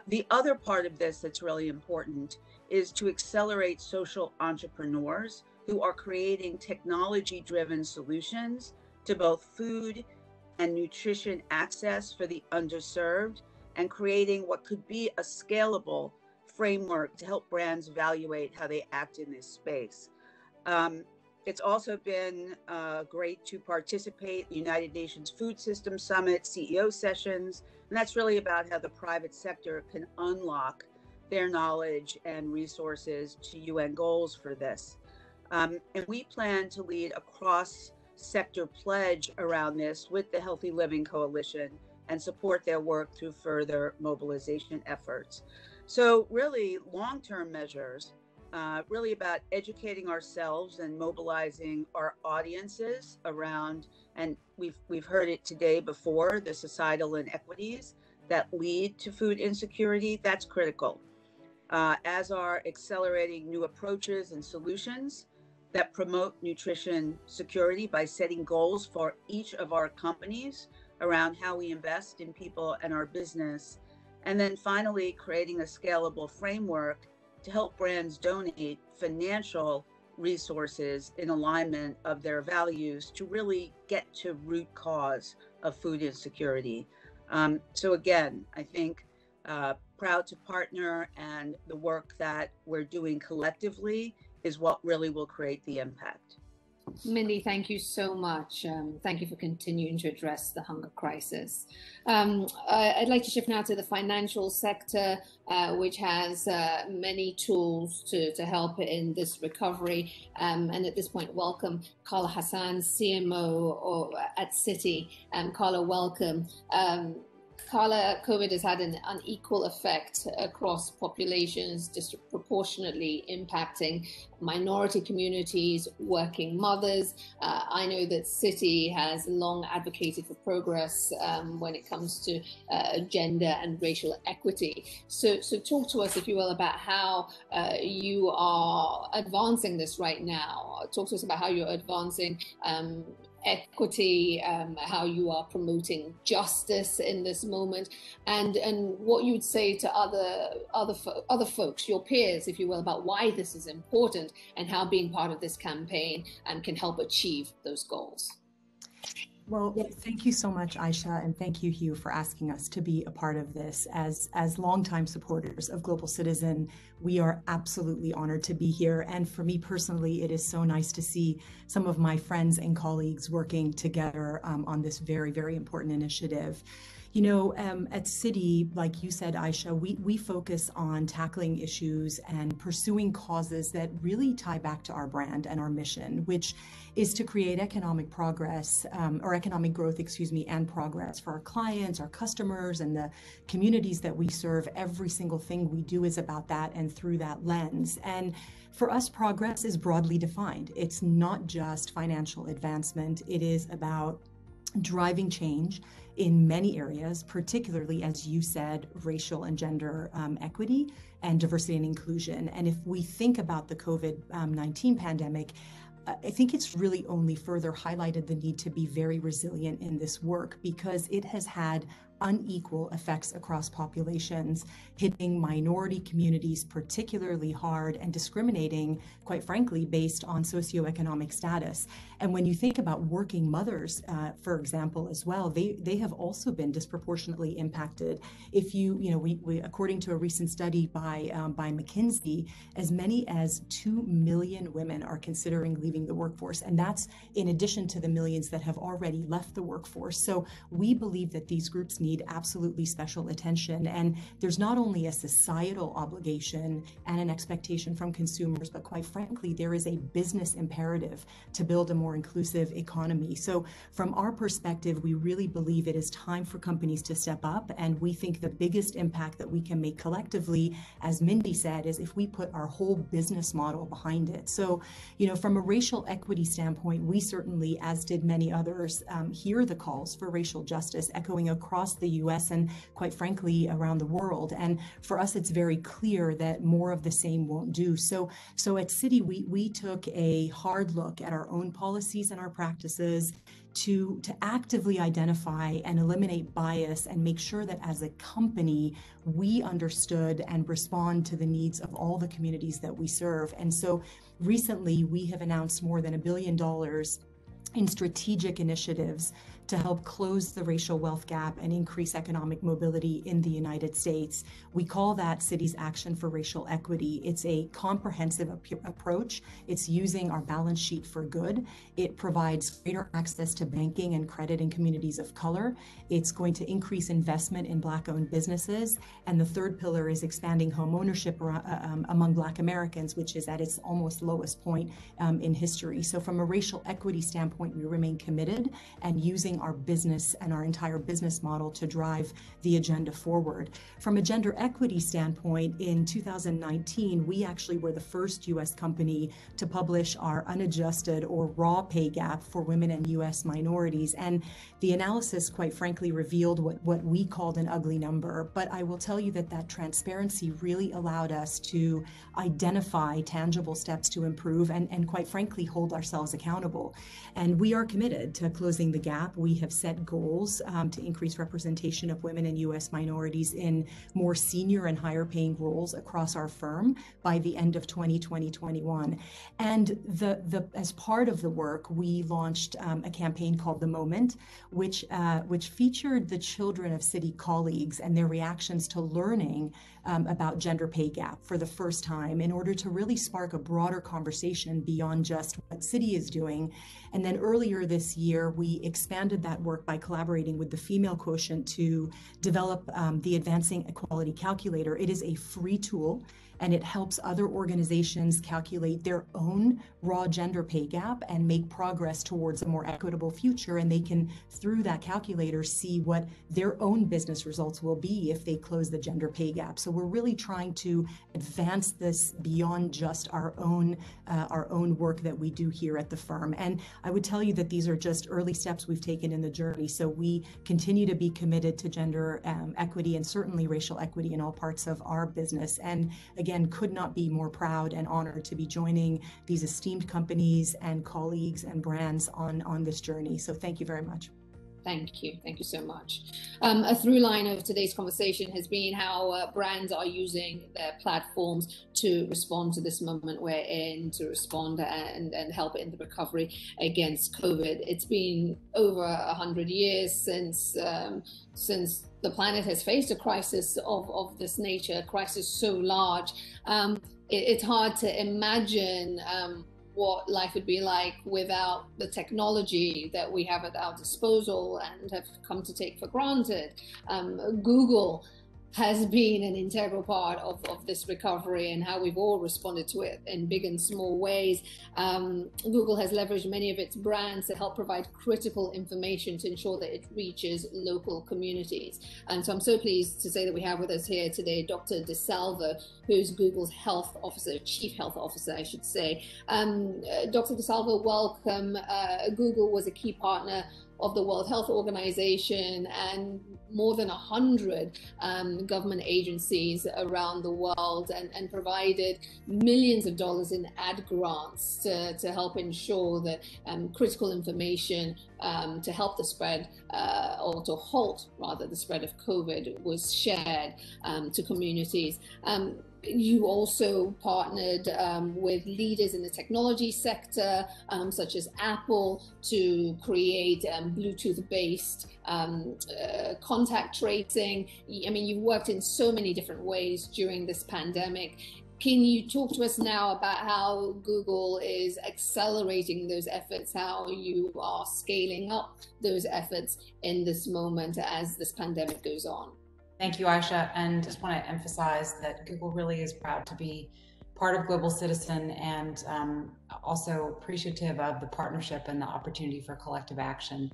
The other part of this that's really important is to accelerate social entrepreneurs who are creating technology-driven solutions to both food and nutrition access for the underserved, and creating what could be a scalable framework to help brands evaluate how they act in this space. It's also been great to participate in the United Nations Food System Summit, CEO sessions, and that's really about how the private sector can unlock their knowledge and resources to UN goals for this. And we plan to lead a cross-sector pledge around this with the Healthy Living Coalition and support their work through further mobilization efforts. So really long-term measures, really about educating ourselves and mobilizing our audiences around, and we've heard it today before, the societal inequities that lead to food insecurity. That's critical, as are accelerating new approaches and solutions that promote nutrition security by setting goals for each of our companies around how we invest in people and our business. And then finally, creating a scalable framework to help brands donate financial resources in alignment of their values to really get to root cause of food insecurity. So again, I think proud to partner, and the work that we're doing collectively is what really will create the impact. Mindy, thank you so much. Thank you for continuing to address the hunger crisis. I'd like to shift now to the financial sector, which has many tools to help in this recovery. And at this point, welcome Carla Hassan, CMO at Citi. Carla, welcome. Carla, COVID has had an unequal effect across populations, disproportionately impacting minority communities, working mothers. I know that Citi has long advocated for progress when it comes to gender and racial equity. So talk to us, if you will, about how you are advancing this right now. Talk to us about how you're advancing equity, how you are promoting justice in this moment, and what you would say to other folks, your peers, if you will, about why this is important and how being part of this campaign can help achieve those goals. Well, thank you so much, Isha, and thank you, Hugh, for asking us to be a part of this. As longtime supporters of Global Citizen, we are absolutely honored to be here. And for me personally, it is so nice to see some of my friends and colleagues working together on this very, very important initiative. You know, at Citi, like you said, Isha, we focus on tackling issues and pursuing causes that really tie back to our brand and our mission, which is to create economic progress, or economic growth, and progress for our clients, our customers, and the communities that we serve. Every single thing we do is about that and through that lens. And for us, progress is broadly defined. It's not just financial advancement. It is about driving change in many areas, particularly, as you said, racial and gender equity and diversity and inclusion. And if we think about the COVID-19 pandemic, I think it's really only further highlighted the need to be very resilient in this work, because it has had unequal effects across populations, hitting minority communities particularly hard and discriminating, quite frankly, based on socioeconomic status. And when you think about working mothers, for example, as well, they have also been disproportionately impacted. If we according to a recent study by McKinsey, as many as 2 million women are considering leaving the workforce. And that's in addition to the millions that have already left the workforce. So we believe that these groups need absolutely special attention. And there's not only a societal obligation and an expectation from consumers, but quite frankly, there is a business imperative to build a more inclusive economy. So from our perspective, we really believe it is time for companies to step up. And we think the biggest impact that we can make collectively, as Mindy said, is if we put our whole business model behind it. So, from a racial equity standpoint, we certainly, as did many others, hear the calls for racial justice echoing across the US and quite frankly around the world. And for us, it's very clear that more of the same won't do. So at Citi, we took a hard look at our own policies and our practices to actively identify and eliminate bias and make sure that as a company, we understood and respond to the needs of all the communities that we serve. And so recently, we have announced more than $1 billion in strategic initiatives to help close the racial wealth gap and increase economic mobility in the United States. We call that Citi's Action for Racial Equity. It's a comprehensive approach. It's using our balance sheet for good. It provides greater access to banking and credit in communities of color. It's going to increase investment in Black-owned businesses. And the third pillar is expanding home ownership among Black Americans, which is at its almost lowest point in history. So from a racial equity standpoint, we remain committed and using our business and our entire business model to drive the agenda forward. From a gender equity standpoint, in 2019, we actually were the first U.S. company to publish our unadjusted or raw pay gap for women and U.S. minorities. And the analysis, quite frankly, revealed what we called an ugly number. But I will tell you that transparency really allowed us to identify tangible steps to improve and quite frankly, hold ourselves accountable. And we are committed to closing the gap. We have set goals to increase representation of women and U.S. minorities in more senior and higher paying roles across our firm by the end of 2021. And as part of the work, we launched a campaign called The Moment, which featured the children of Citi colleagues and their reactions to learning about gender pay gap for the first time in order to really spark a broader conversation beyond just what Citi is doing. And then earlier this year, we expanded that work by collaborating with the Female Quotient to develop the Advancing Equality Calculator. It is a free tool, and it helps other organizations calculate their own raw gender pay gap and make progress towards a more equitable future. And they can, through that calculator, see what their own business results will be if they close the gender pay gap. So we're really trying to advance this beyond just our own work that we do here at the firm. And I would tell you that these are just early steps we've taken in the journey. So we continue to be committed to gender equity and certainly racial equity in all parts of our business. And again, could not be more proud and honored to be joining these esteemed companies and colleagues and brands on this journey. So thank you very much. Thank you. Thank you so much. A through line of today's conversation has been how brands are using their platforms to respond to this moment we're in, to respond and help in the recovery against COVID. It's been over 100 years since the planet has faced a crisis of this nature, a crisis so large. It's hard to imagine what life would be like without the technology that we have at our disposal and have come to take for granted. Google has been an integral part of this recovery and how we've all responded to it in big and small ways. Google has leveraged many of its brands to help provide critical information to ensure that it reaches local communities. And so I'm so pleased to say that we have with us here today Dr. DeSalvo, who's Google's health officer, chief health officer, I should say. Dr. DeSalvo, welcome. Google was a key partner of the World Health Organization and more than 100 government agencies around the world and provided millions of dollars in ad grants to help ensure that critical information to help the spread or to halt rather the spread of COVID was shared to communities. You also partnered with leaders in the technology sector, such as Apple, to create Bluetooth-based contact tracing. I mean, you've worked in so many different ways during this pandemic. Can you talk to us now about how Google is accelerating those efforts, how you are scaling up those efforts in this moment as this pandemic goes on? Thank you, Isha, and just want to emphasize that Google really is proud to be part of Global Citizen and also appreciative of the partnership and the opportunity for collective action.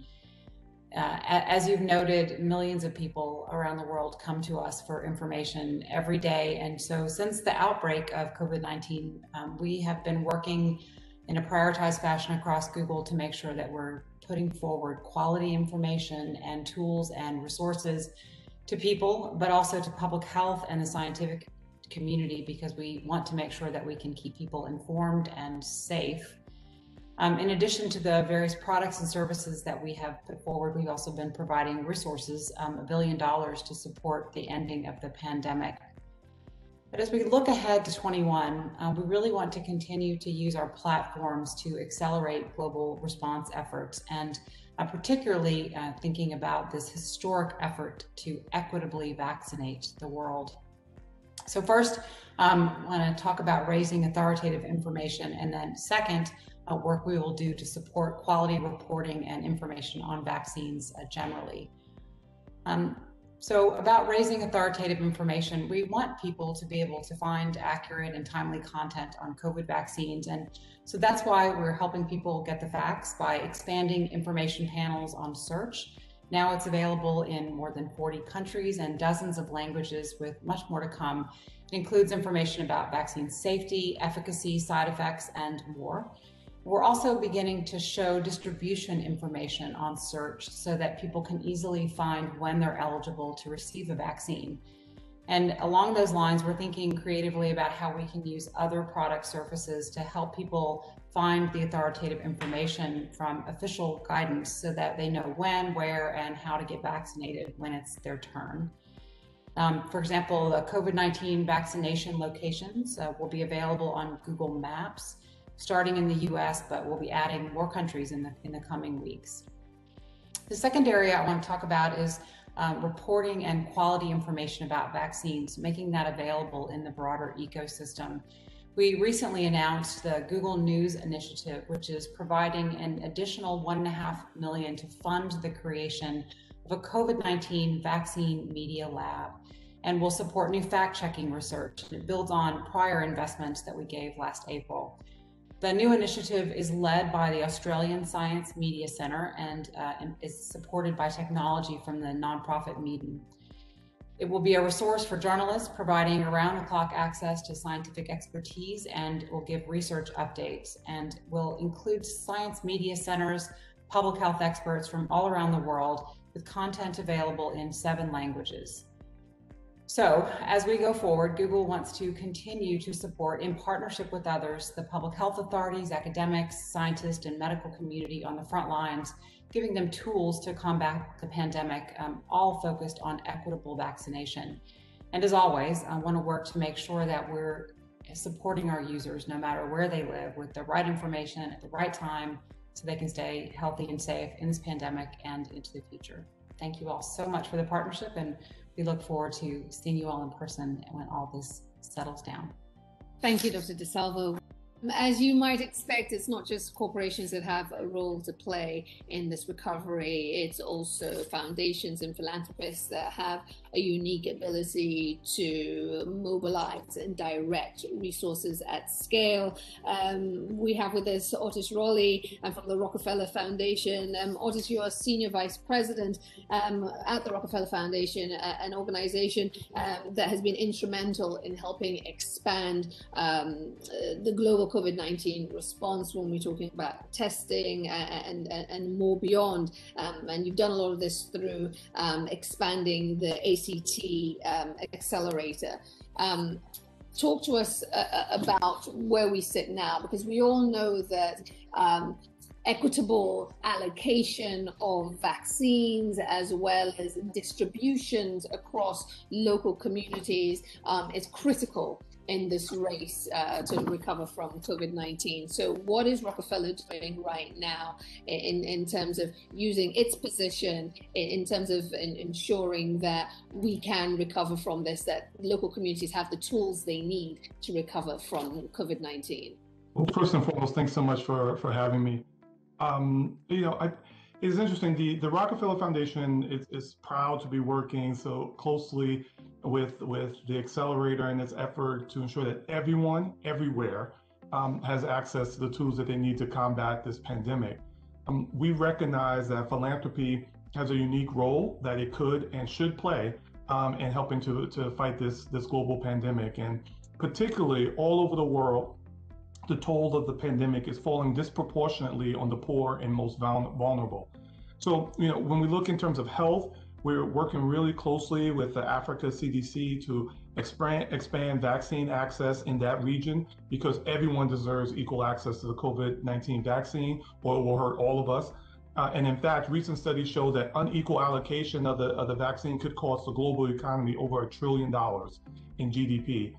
As you've noted, millions of people around the world come to us for information every day. And so since the outbreak of COVID-19, we have been working in a prioritized fashion across Google to make sure that we're putting forward quality information and tools and resources to people, but also to public health and the scientific community, because we want to make sure that we can keep people informed and safe. In addition to the various products and services that we have put forward, we've also been providing resources, $1 billion to support the ending of the pandemic. But as we look ahead to 21, we really want to continue to use our platforms to accelerate global response efforts, and particularly thinking about this historic effort to equitably vaccinate the world. So first, I want to talk about raising authoritative information, and then second, work we will do to support quality reporting and information on vaccines generally. So about raising authoritative information, we want people to be able to find accurate and timely content on COVID vaccines. And so that's why we're helping people get the facts by expanding information panels on search. Now it's available in more than 40 countries and dozens of languages, with much more to come. It includes information about vaccine safety, efficacy, side effects, and more. We're also beginning to show distribution information on search so that people can easily find when they're eligible to receive a vaccine. And along those lines, we're thinking creatively about how we can use other product surfaces to help people find the authoritative information from official guidance so that they know when, where, and how to get vaccinated when it's their turn. For example, the COVID-19 vaccination locations will be available on Google Maps, starting in the US, but we'll be adding more countries in the coming weeks. The second area I want to talk about is reporting and quality information about vaccines, making that available in the broader ecosystem. We recently announced the Google News Initiative, which is providing an additional $1.5 million to fund the creation of a COVID-19 vaccine media lab, and will support new fact-checking research. It builds on prior investments that we gave last April. The new initiative is led by the Australian Science Media Centre and is supported by technology from the nonprofit Mindy. It will be a resource for journalists, providing around-the-clock access to scientific expertise, and will give research updates, and will include science media centers, public health experts from all around the world, with content available in 7 languages. So as we go forward, Google wants to continue to support, in partnership with others, the public health authorities, academics, scientists, and medical community on the front lines, giving them tools to combat the pandemic, all focused on equitable vaccination. And as always, I want to work to make sure that we're supporting our users no matter where they live, with the right information at the right time, so they can stay healthy and safe in this pandemic and into the future. Thank you all so much for the partnership, and we look forward to seeing you all in person when all this settles down. Thank you, Dr. DeSalvo. As you might expect, it's not just corporations that have a role to play in this recovery. It's also foundations and philanthropists that have a unique ability to mobilize and direct resources at scale. We have with us Otis Rolley from the Rockefeller Foundation. Otis, you are Senior Vice President at the Rockefeller Foundation, an organization that has been instrumental in helping expand the global COVID-19 response when we're talking about testing and more beyond. And you've done a lot of this through expanding the ACT accelerator. Talk to us about where we sit now, because we all know that equitable allocation of vaccines as well as distributions across local communities is critical in this race to recover from COVID-19. So what is Rockefeller doing right now in terms of using its position, in terms of ensuring that we can recover from this, that local communities have the tools they need to recover from COVID-19? Well, first and foremost, thanks so much for having me. It's interesting, the Rockefeller Foundation is proud to be working so closely with the accelerator in its effort to ensure that everyone, everywhere, has access to the tools that they need to combat this pandemic. We recognize that philanthropy has a unique role that it could and should play in helping to fight this global pandemic, and particularly all over the world, the toll of the pandemic is falling disproportionately on the poor and most vulnerable. So, when we look in terms of health, we're working really closely with the Africa CDC to expand vaccine access in that region, because everyone deserves equal access to the COVID-19 vaccine, or it will hurt all of us. And in fact, recent studies show that unequal allocation of the vaccine could cost the global economy over $1 trillion in GDP.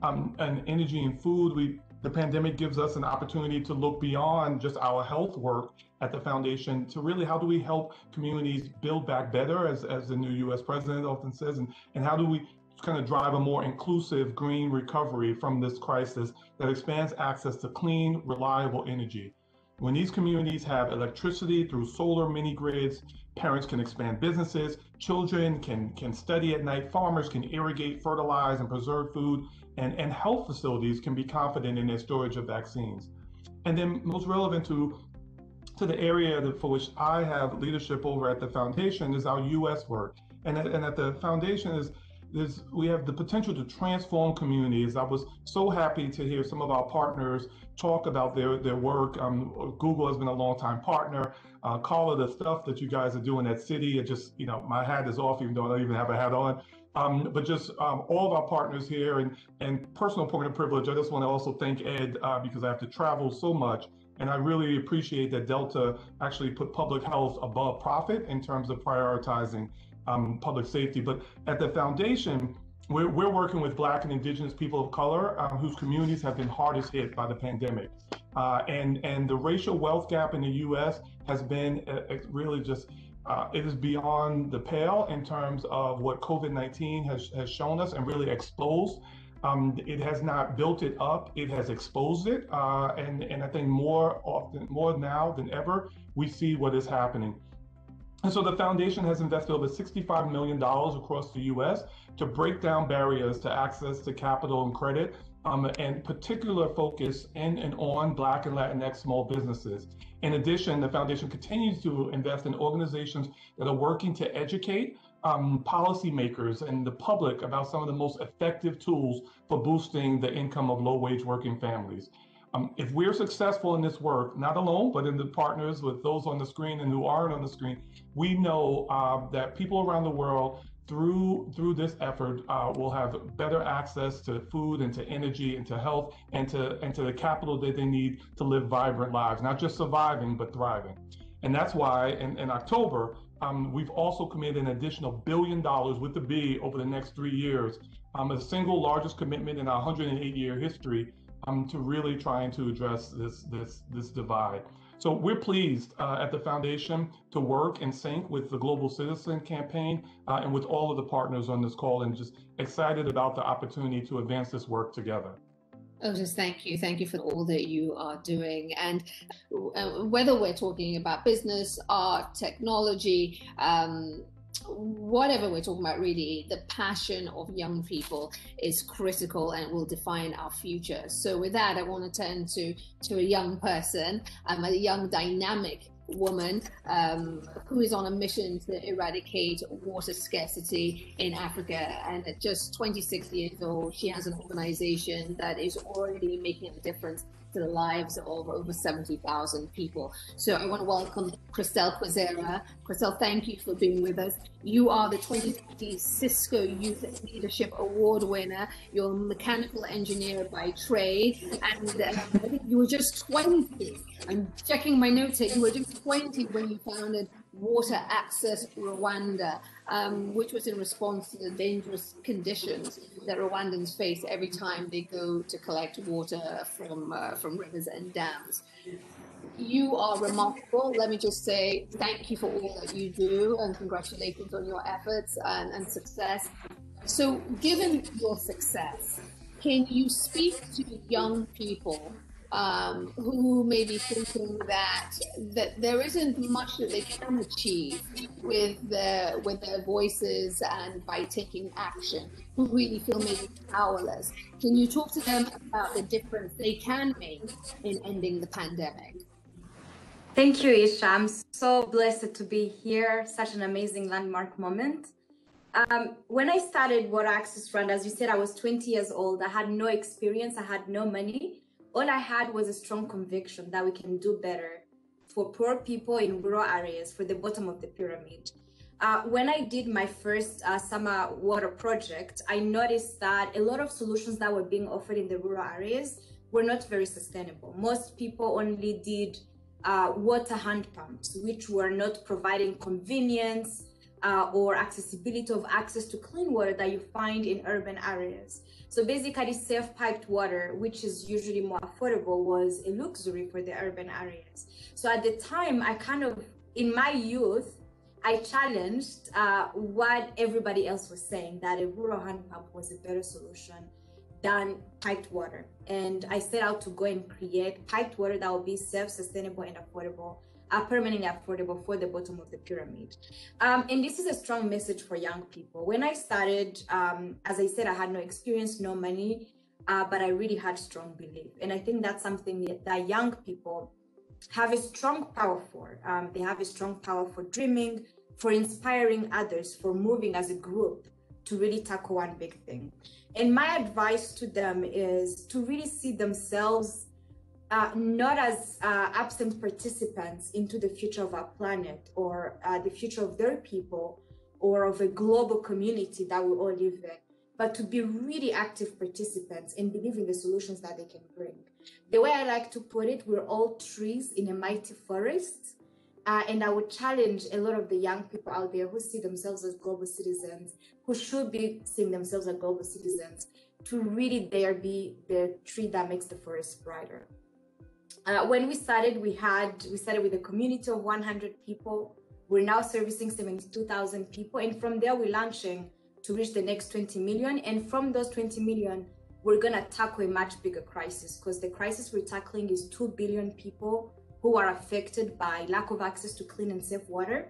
And energy and food, the pandemic gives us an opportunity to look beyond just our health work at the foundation to really, how do we help communities build back better, as the new US president often says, and how do we kind of drive a more inclusive green recovery from this crisis that expands access to clean, reliable energy. When these communities have electricity through solar mini grids, parents can expand businesses, children can study at night, farmers can irrigate, fertilize, and preserve food, and health facilities can be confident in their storage of vaccines. And then most relevant to the area for which I have leadership over at the foundation is our US work. And at the foundation we have the potential to transform communities. I was so happy to hear some of our partners talk about their work. Google has been a longtime partner. Carla, the stuff that you guys are doing at City, it just, my hat is off, even though I don't even have a hat on. But just all of our partners here, and personal point of privilege, I just want to also thank Ed because I have to travel so much. And I really appreciate that Delta actually put public health above profit in terms of prioritizing public safety. But at the foundation, we're working with Black and Indigenous people of color whose communities have been hardest hit by the pandemic. And the racial wealth gap in the US has been really just, it is beyond the pale in terms of what COVID-19 has shown us and really exposed. It has not built it up, it has exposed it. And I think more now than ever, we see what is happening. And so the foundation has invested over $65 million across the US to break down barriers to access to capital and credit, and particular focus in and on Black and Latinx small businesses. In addition, the foundation continues to invest in organizations that are working to educate policymakers and the public about some of the most effective tools for boosting the income of low-wage working families. If we're successful in this work, not alone, but in the partners with those on the screen and who aren't on the screen, we know that people around the world through this effort will have better access to food and to energy and to health and to the capital that they need to live vibrant lives, not just surviving, but thriving. And that's why in October, we've also committed an additional $1 billion with the B over the next 3 years, the single largest commitment in our 108-year history to really trying to address this divide. So we're pleased at the foundation to work in sync with the Global Citizen Campaign and with all of the partners on this call, and just excited about the opportunity to advance this work together. Otis, thank you. Thank you for all that you are doing. And whether we're talking about business, art, technology, whatever we're talking about, really, the passion of young people is critical and will define our future. So with that, I want to turn to a young person, a young dynamic woman who is on a mission to eradicate water scarcity in Africa. And at just 26 years old, she has an organization that is already making a difference to the lives of over 70,000 people. So I want to welcome Christelle Kwizera. Christelle, thank you for being with us. You are the 2020 Cisco Youth Leadership Award winner. You're a mechanical engineer by trade, and I think you were just 20. I'm checking my notes here. You were just 20 when you founded Water Access Rwanda, which was in response to the dangerous conditions that Rwandans face every time they go to collect water from rivers and dams. You are remarkable. Let me just say thank you for all that you do, and congratulations on your efforts and success. So given your success, can you speak to young people who may be thinking that there isn't much that they can achieve with their voices and by taking action, who really feel maybe powerless? Can you talk to them about the difference they can make in ending the pandemic? Thank you, Isha. I'm so blessed to be here. Such an amazing landmark moment. When I started Water Access Rwanda, as you said, I was 20 years old. I had no experience. I had no money. all I had was a strong conviction that we can do better for poor people in rural areas, for the bottom of the pyramid. When I did my first summer water project, I noticed that a lot of solutions that were being offered in the rural areas were not very sustainable. Most people only did water hand pumps, which were not providing convenience or accessibility of access to clean water that you find in urban areas. So basically, self-piped water, which is usually more affordable, was a luxury for the urban areas. So at the time, I kind of, in my youth, I challenged what everybody else was saying, that a rural hand pump was a better solution than piped water. And I set out to go and create piped water that will be self-sustainable and affordable, permanently affordable for the bottom of the pyramid. And this is a strong message for young people. When I started, as I said, I had no experience, no money, but I really had strong belief. And I think that's something that young people have a strong power for. They have a strong power for dreaming, for inspiring others, for moving as a group to really tackle one big thing. And my advice to them is to really see themselves not as absent participants into the future of our planet or the future of their people or of a global community that we all live in, but to be really active participants and believe in the solutions that they can bring. The way I like to put it, we're all trees in a mighty forest. And I would challenge a lot of the young people out there who see themselves as global citizens, who should be seeing themselves as global citizens, to really dare be the tree that makes the forest brighter. When we started, we started with a community of 100 people. We're now servicing 72,000 people. And from there, we're launching to reach the next 20 million. And from those 20 million, we're going to tackle a much bigger crisis, because the crisis we're tackling is 2 billion people who are affected by lack of access to clean and safe water.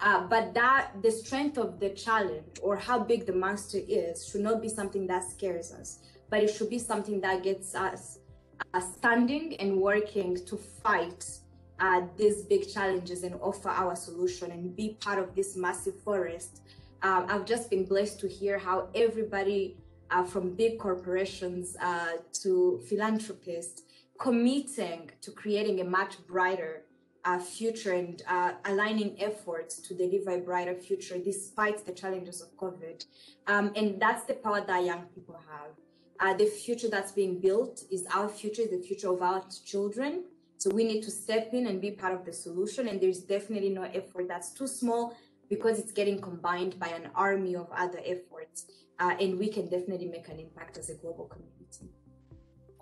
But the strength of the challenge or how big the monster is should not be something that scares us, but it should be something that gets us standing and working to fight these big challenges and offer our solution and be part of this massive forest. I've just been blessed to hear how everybody from big corporations to philanthropists committing to creating a much brighter future and aligning efforts to deliver a brighter future despite the challenges of COVID. And that's the power that young people have. The future that's being built is our future, the future of our children. So we need to step in and be part of the solution. And there's definitely no effort that's too small, because it's getting combined by an army of other efforts. And we can definitely make an impact as a global community.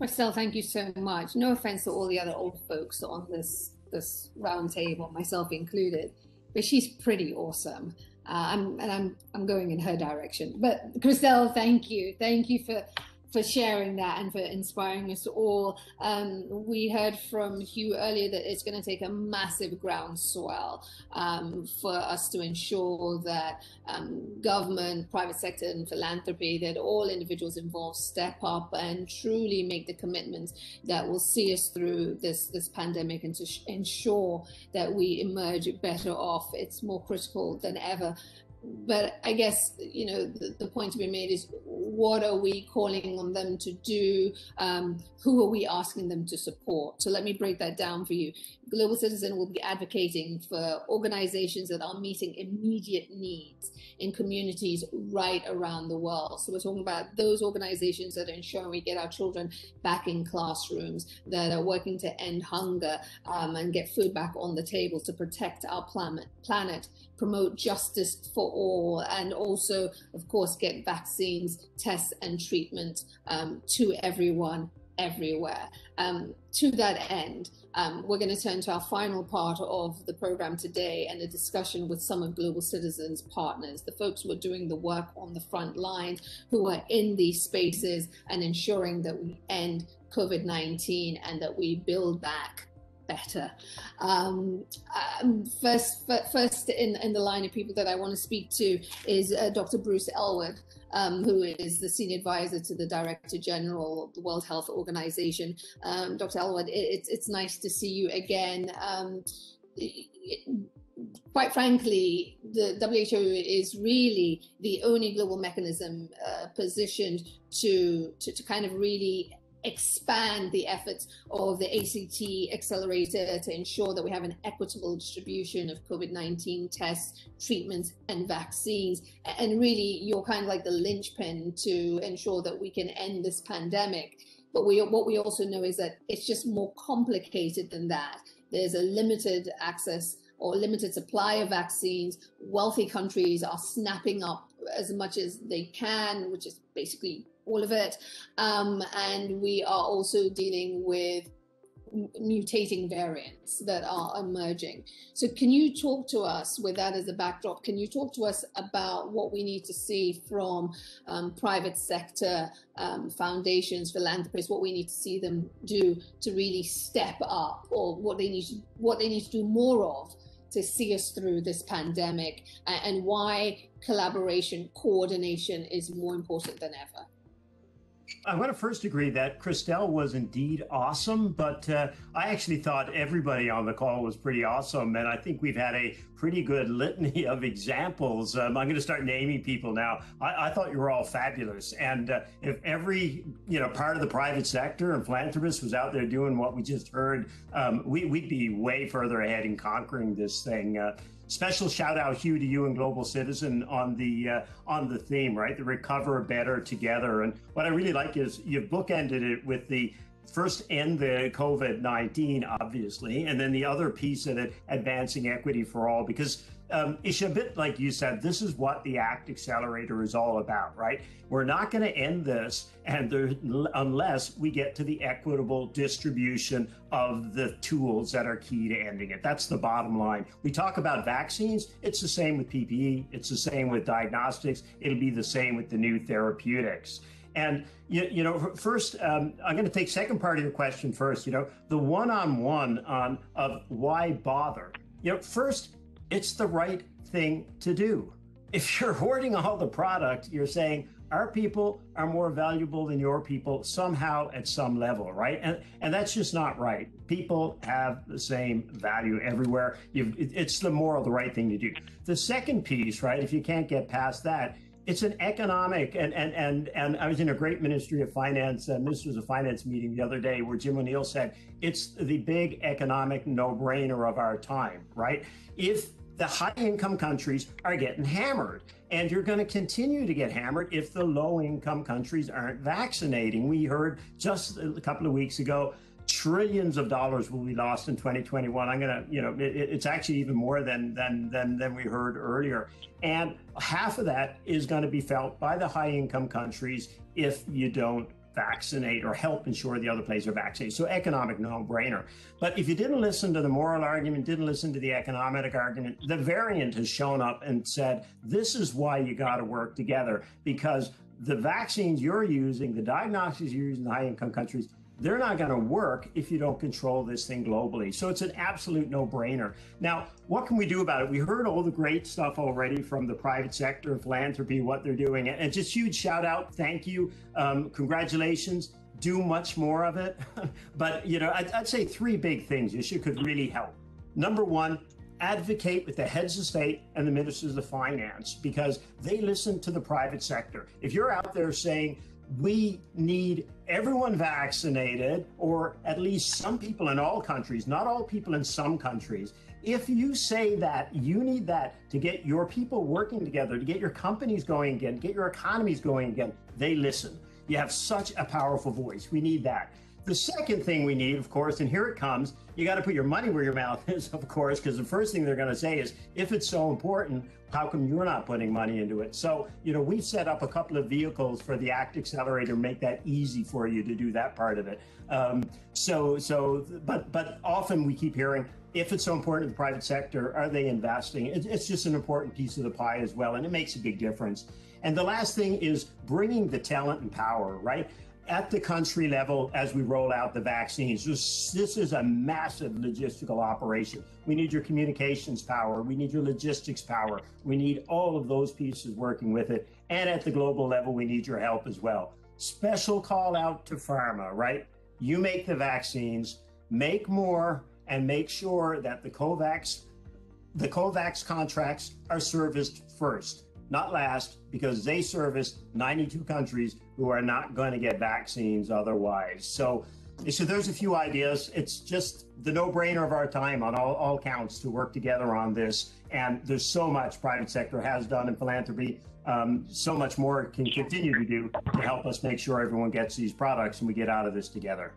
Christelle, thank you so much. No offense to all the other old folks on this round table, myself included, but she's pretty awesome. I'm going in her direction. But Christelle, thank you for sharing that and for inspiring us all. We heard from Hugh earlier that it's going to take a massive groundswell for us to ensure that government, private sector and philanthropy, that all individuals involved step up and truly make the commitments that will see us through this pandemic and to ensure that we emerge better off. It's more critical than ever. But I guess, the point to be made is, what are we calling on them to do? Who are we asking them to support? So let me break that down for you. Global Citizen will be advocating for organizations that are meeting immediate needs in communities right around the world. So we're talking about those organizations that are ensuring we get our children back in classrooms, that are working to end hunger and get food back on the table, to protect our planet, promote justice for all, and also, of course, get vaccines, tests and treatment to everyone, everywhere. To that end, we're going to turn to our final part of the program today and a discussion with some of Global Citizen's partners, the folks who are doing the work on the front lines, who are in these spaces and ensuring that we end COVID-19 and that we build back better. First in the line of people that I want to speak to is Dr. Bruce Ellwood, who is the Senior Advisor to the Director General of the World Health Organization. Dr. Ellwood, it's nice to see you again. Quite frankly, the WHO is really the only global mechanism positioned to kind of really expand the efforts of the ACT accelerator to ensure that we have an equitable distribution of COVID-19 tests, treatments, and vaccines. And really, you're kind of like the linchpin to ensure that we can end this pandemic. But what we also know is that it's just more complicated than that. There's a limited access or limited supply of vaccines. Wealthy countries are snapping up as much as they can, which is basically all of it. And we are also dealing with mutating variants that are emerging. So can you talk to us, with that as a backdrop, can you talk to us about what we need to see from private sector foundations, philanthropists, what we need to see them do to really step up, or what they need to do more of to see us through this pandemic, and why collaboration, coordination is more important than ever? I want to first agree that Christelle was indeed awesome, but I actually thought everybody on the call was pretty awesome. And I think we've had a pretty good litany of examples. I'm going to start naming people now. I thought you were all fabulous. And if every part of the private sector and philanthropists was out there doing what we just heard, we'd be way further ahead in conquering this thing. Special shout out, Hugh, to you and Global Citizen on the theme, right? The recover better together. And what I really like is you've bookended it with the first end the COVID-19, obviously, and then the other piece of it, advancing equity for all, because Isha, a bit like you said, this is what the ACT Accelerator is all about, right? We're not going to end this unless we get to the equitable distribution of the tools that are key to ending it. That's the bottom line. We talk about vaccines. It's the same with PPE. It's the same with diagnostics. It'll be the same with the new therapeutics. And, first, I'm going to take second part of your question first, the one-on-one of why bother. First, it's the right thing to do. If you're hoarding all the product, you're saying our people are more valuable than your people somehow at some level, right? And that's just not right. People have the same value everywhere. It's the the right thing to do. The second piece, right, if you can't get past that, it's an economic, and I was in a great Ministry of Finance, Ministers of Finance meeting the other day where Jim O'Neill said, it's the big economic no-brainer of our time, right? If the high-income countries are getting hammered, and you're going to continue to get hammered if the low-income countries aren't vaccinating. We heard just a couple of weeks ago, trillions of dollars will be lost in 2021. I'm going to, it's actually even more than we heard earlier. And half of that is going to be felt by the high-income countries if you don't vaccinate or help ensure the other places are vaccinated. So economic no-brainer. But if you didn't listen to the moral argument, didn't listen to the economic argument, the variant has shown up and said, this is why you got to work together, because the vaccines you're using, the diagnostics you're using in the high-income countries, they're not going to work if you don't control this thing globally. So it's an absolute no-brainer. Now, what can we do about it? We heard all the great stuff already from the private sector, philanthropy, what they're doing. And just huge shout out. Thank you. Congratulations. Do much more of it. But, I'd say three big things Isha could really help. Number one, advocate with the heads of state and the ministers of finance, because they listen to the private sector. If you're out there saying, we need everyone vaccinated, or at least some people in all countries, not all people in some countries. If you say that you need that to get your people working together, to get your companies going again, get your economies going again, they listen. You have such a powerful voice. We need that. The second thing we need, of course, and here it comes, you got to put your money where your mouth is, of course, because the first thing they're going to say is, if it's so important, how come you're not putting money into it? So, we've set up a couple of vehicles for the ACT Accelerator, make that easy for you to do that part of it. But often we keep hearing, if it's so important to the private sector, are they investing? It's just an important piece of the pie as well, and it makes a big difference. And the last thing is bringing the talent and power, right? At the country level, as we roll out the vaccines, this is a massive logistical operation. We need your communications power. We need your logistics power. We need all of those pieces working with it. And at the global level, we need your help as well. Special call out to pharma, right? You make the vaccines, make more, and make sure that the COVAX contracts are serviced first. not last, because they service 92 countries who are not going to get vaccines otherwise. So there's a few ideas. It's just the no-brainer of our time on all counts to work together on this. And there's so much private sector has done in philanthropy. So much more can continue to do to help us make sure everyone gets these products and we get out of this together.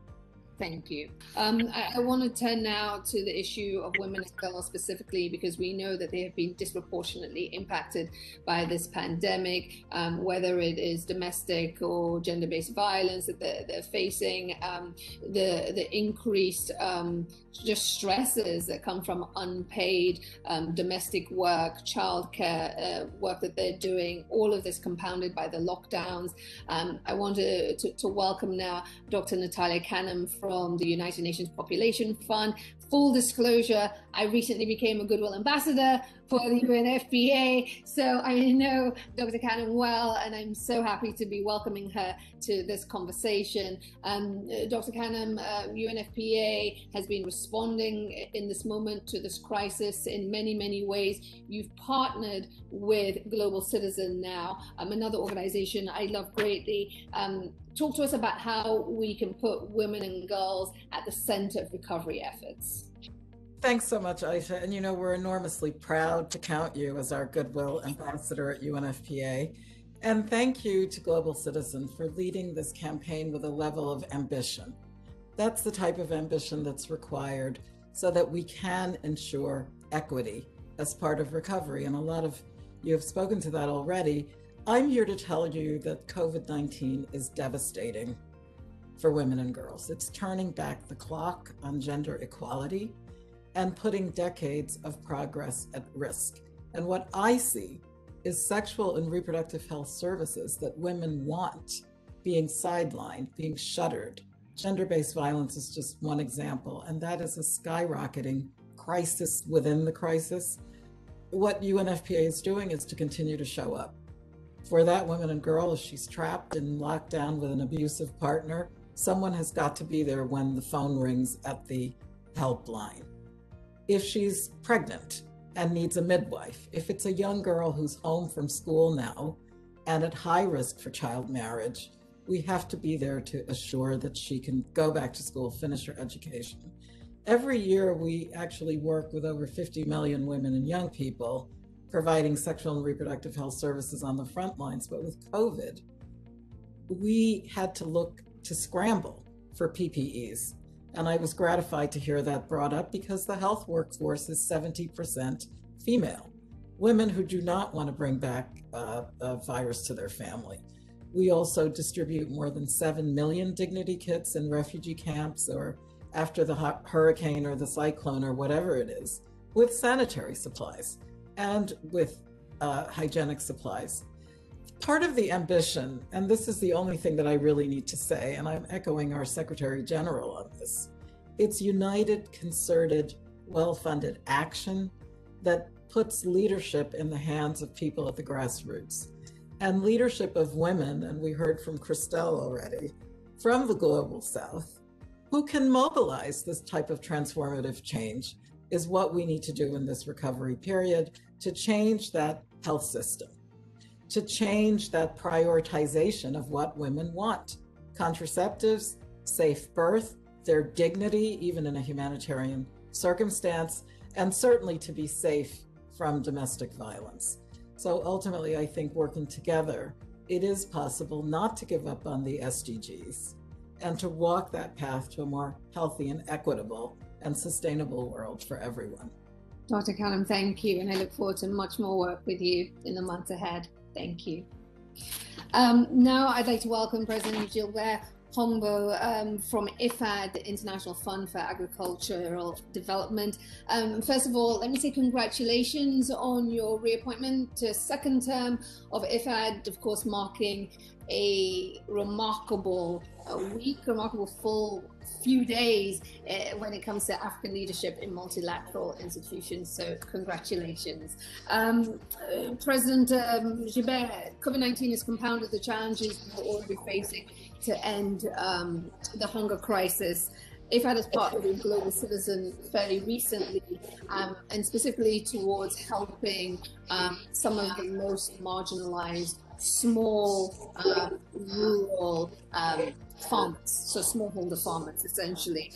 Thank you. I want to turn now to the issue of women and girls specifically, because we know that they have been disproportionately impacted by this pandemic, whether it is domestic or gender-based violence that they're facing, the increased just stresses that come from unpaid domestic work, childcare work that they're doing, all of this compounded by the lockdowns. I want to welcome now Dr. Natalia Cannon from the United Nations Population Fund. Full disclosure, I recently became a Goodwill Ambassador for the UNFPA, so I know Dr. Cannon well, and I'm so happy to be welcoming her to this conversation. Dr. Cannon, UNFPA has been responding in this moment to this crisis in many, many ways. You've partnered with Global Citizen now, another organization I love greatly. Talk to us about how we can put women and girls at the center of recovery efforts. Thanks so much, Isha. And you know, we're enormously proud to count you as our Goodwill Ambassador at UNFPA. And thank you to Global Citizen for leading this campaign with a level of ambition. That's the type of ambition that's required so that we can ensure equity as part of recovery. And a lot of you have spoken to that already. I'm here to tell you that COVID-19 is devastating for women and girls. It's turning back the clock on gender equality and putting decades of progress at risk. And what I see is sexual and reproductive health services that women want being sidelined, being shuttered. Gender-based violence is just one example, and that is a skyrocketing crisis within the crisis. What UNFPA is doing is to continue to show up. For that woman and girl, if she's trapped in lockdown with an abusive partner, someone has got to be there when the phone rings at the helpline. If she's pregnant and needs a midwife, if it's a young girl who's home from school now and at high risk for child marriage, we have to be there to assure that she can go back to school, finish her education. Every year, we actually work with over 50 million women and young people providing sexual and reproductive health services on the front lines. But with COVID, we had to scramble for PPEs. And I was gratified to hear that brought up because the health workforce is 70% female, women who do not want to bring back a virus to their family. We also distribute more than 7 million dignity kits in refugee camps or after the hurricane or the cyclone or whatever it is, with sanitary supplies and with hygienic supplies. Part of the ambition, and this is the only thing that I really need to say, and I'm echoing our Secretary General on this, it's united, concerted, well-funded action that puts leadership in the hands of people at the grassroots. And leadership of women, and we heard from Christelle already, from the Global South, who can mobilize this type of transformative change is what we need to do in this recovery period to change that health system, to change that prioritization of what women want. Contraceptives, safe birth, their dignity, even in a humanitarian circumstance, and certainly to be safe from domestic violence. So ultimately, I think working together, it is possible not to give up on the SDGs and to walk that path to a more healthy and equitable and sustainable world for everyone. Dr. Cannon, thank you. And I look forward to much more work with you in the months ahead. Thank you. Now I'd like to welcome President Gilbert Hombo from IFAD, the International Fund for Agricultural Development. First of all, let me say congratulations on your reappointment to second term of IFAD, of course, marking a remarkable full few days when it comes to African leadership in multilateral institutions. So congratulations. President Gilbert, COVID-19 has compounded the challenges we're already facing to end the hunger crisis. If had as part of the Global Citizen fairly recently, and specifically towards helping some of the most marginalized small rural farmers, so smallholder farmers essentially.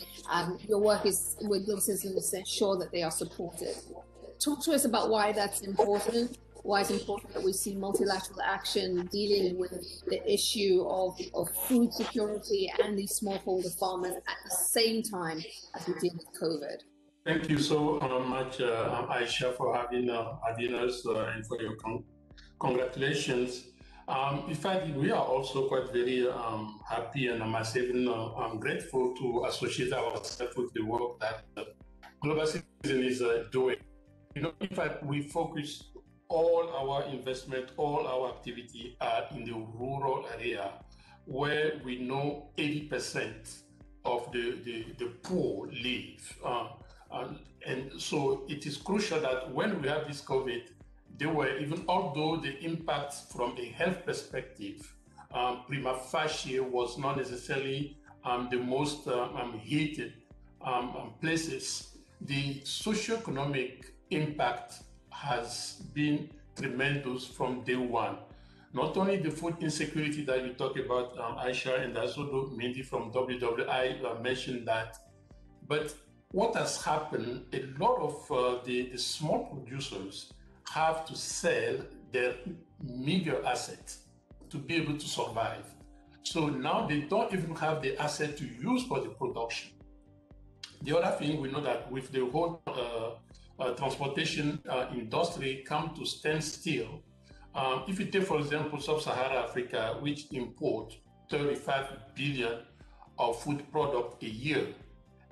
Your work is with Global Citizens to ensure that they are supported. Talk to us about why that's important. Why it's important that we see multilateral action dealing with the issue of food security and these smallholder farmers at the same time as we deal with COVID. Thank you so much, Isha, for having us and for your congratulations. In fact, we are also quite very happy, and I'm grateful to associate ourselves with the work that Global Citizen is doing. You know, in fact, we focus all our investment, all our activity are in the rural area where we know 80% of the poor live. And so it is crucial that when we have this COVID, they were, even although the impact from a health perspective, prima facie was not necessarily the most heated places, the socio-economic impact has been tremendous from day one. Not only the food insecurity that you talk about, Isha, and also Mindy from WWI mentioned that, but what has happened, a lot of the small producers have to sell their meager assets to be able to survive. So now they don't even have the asset to use for the production. The other thing, we know that with the whole transportation industry come to stand still. If you take, for example, Sub-Saharan Africa, which import 35 billion of food product a year,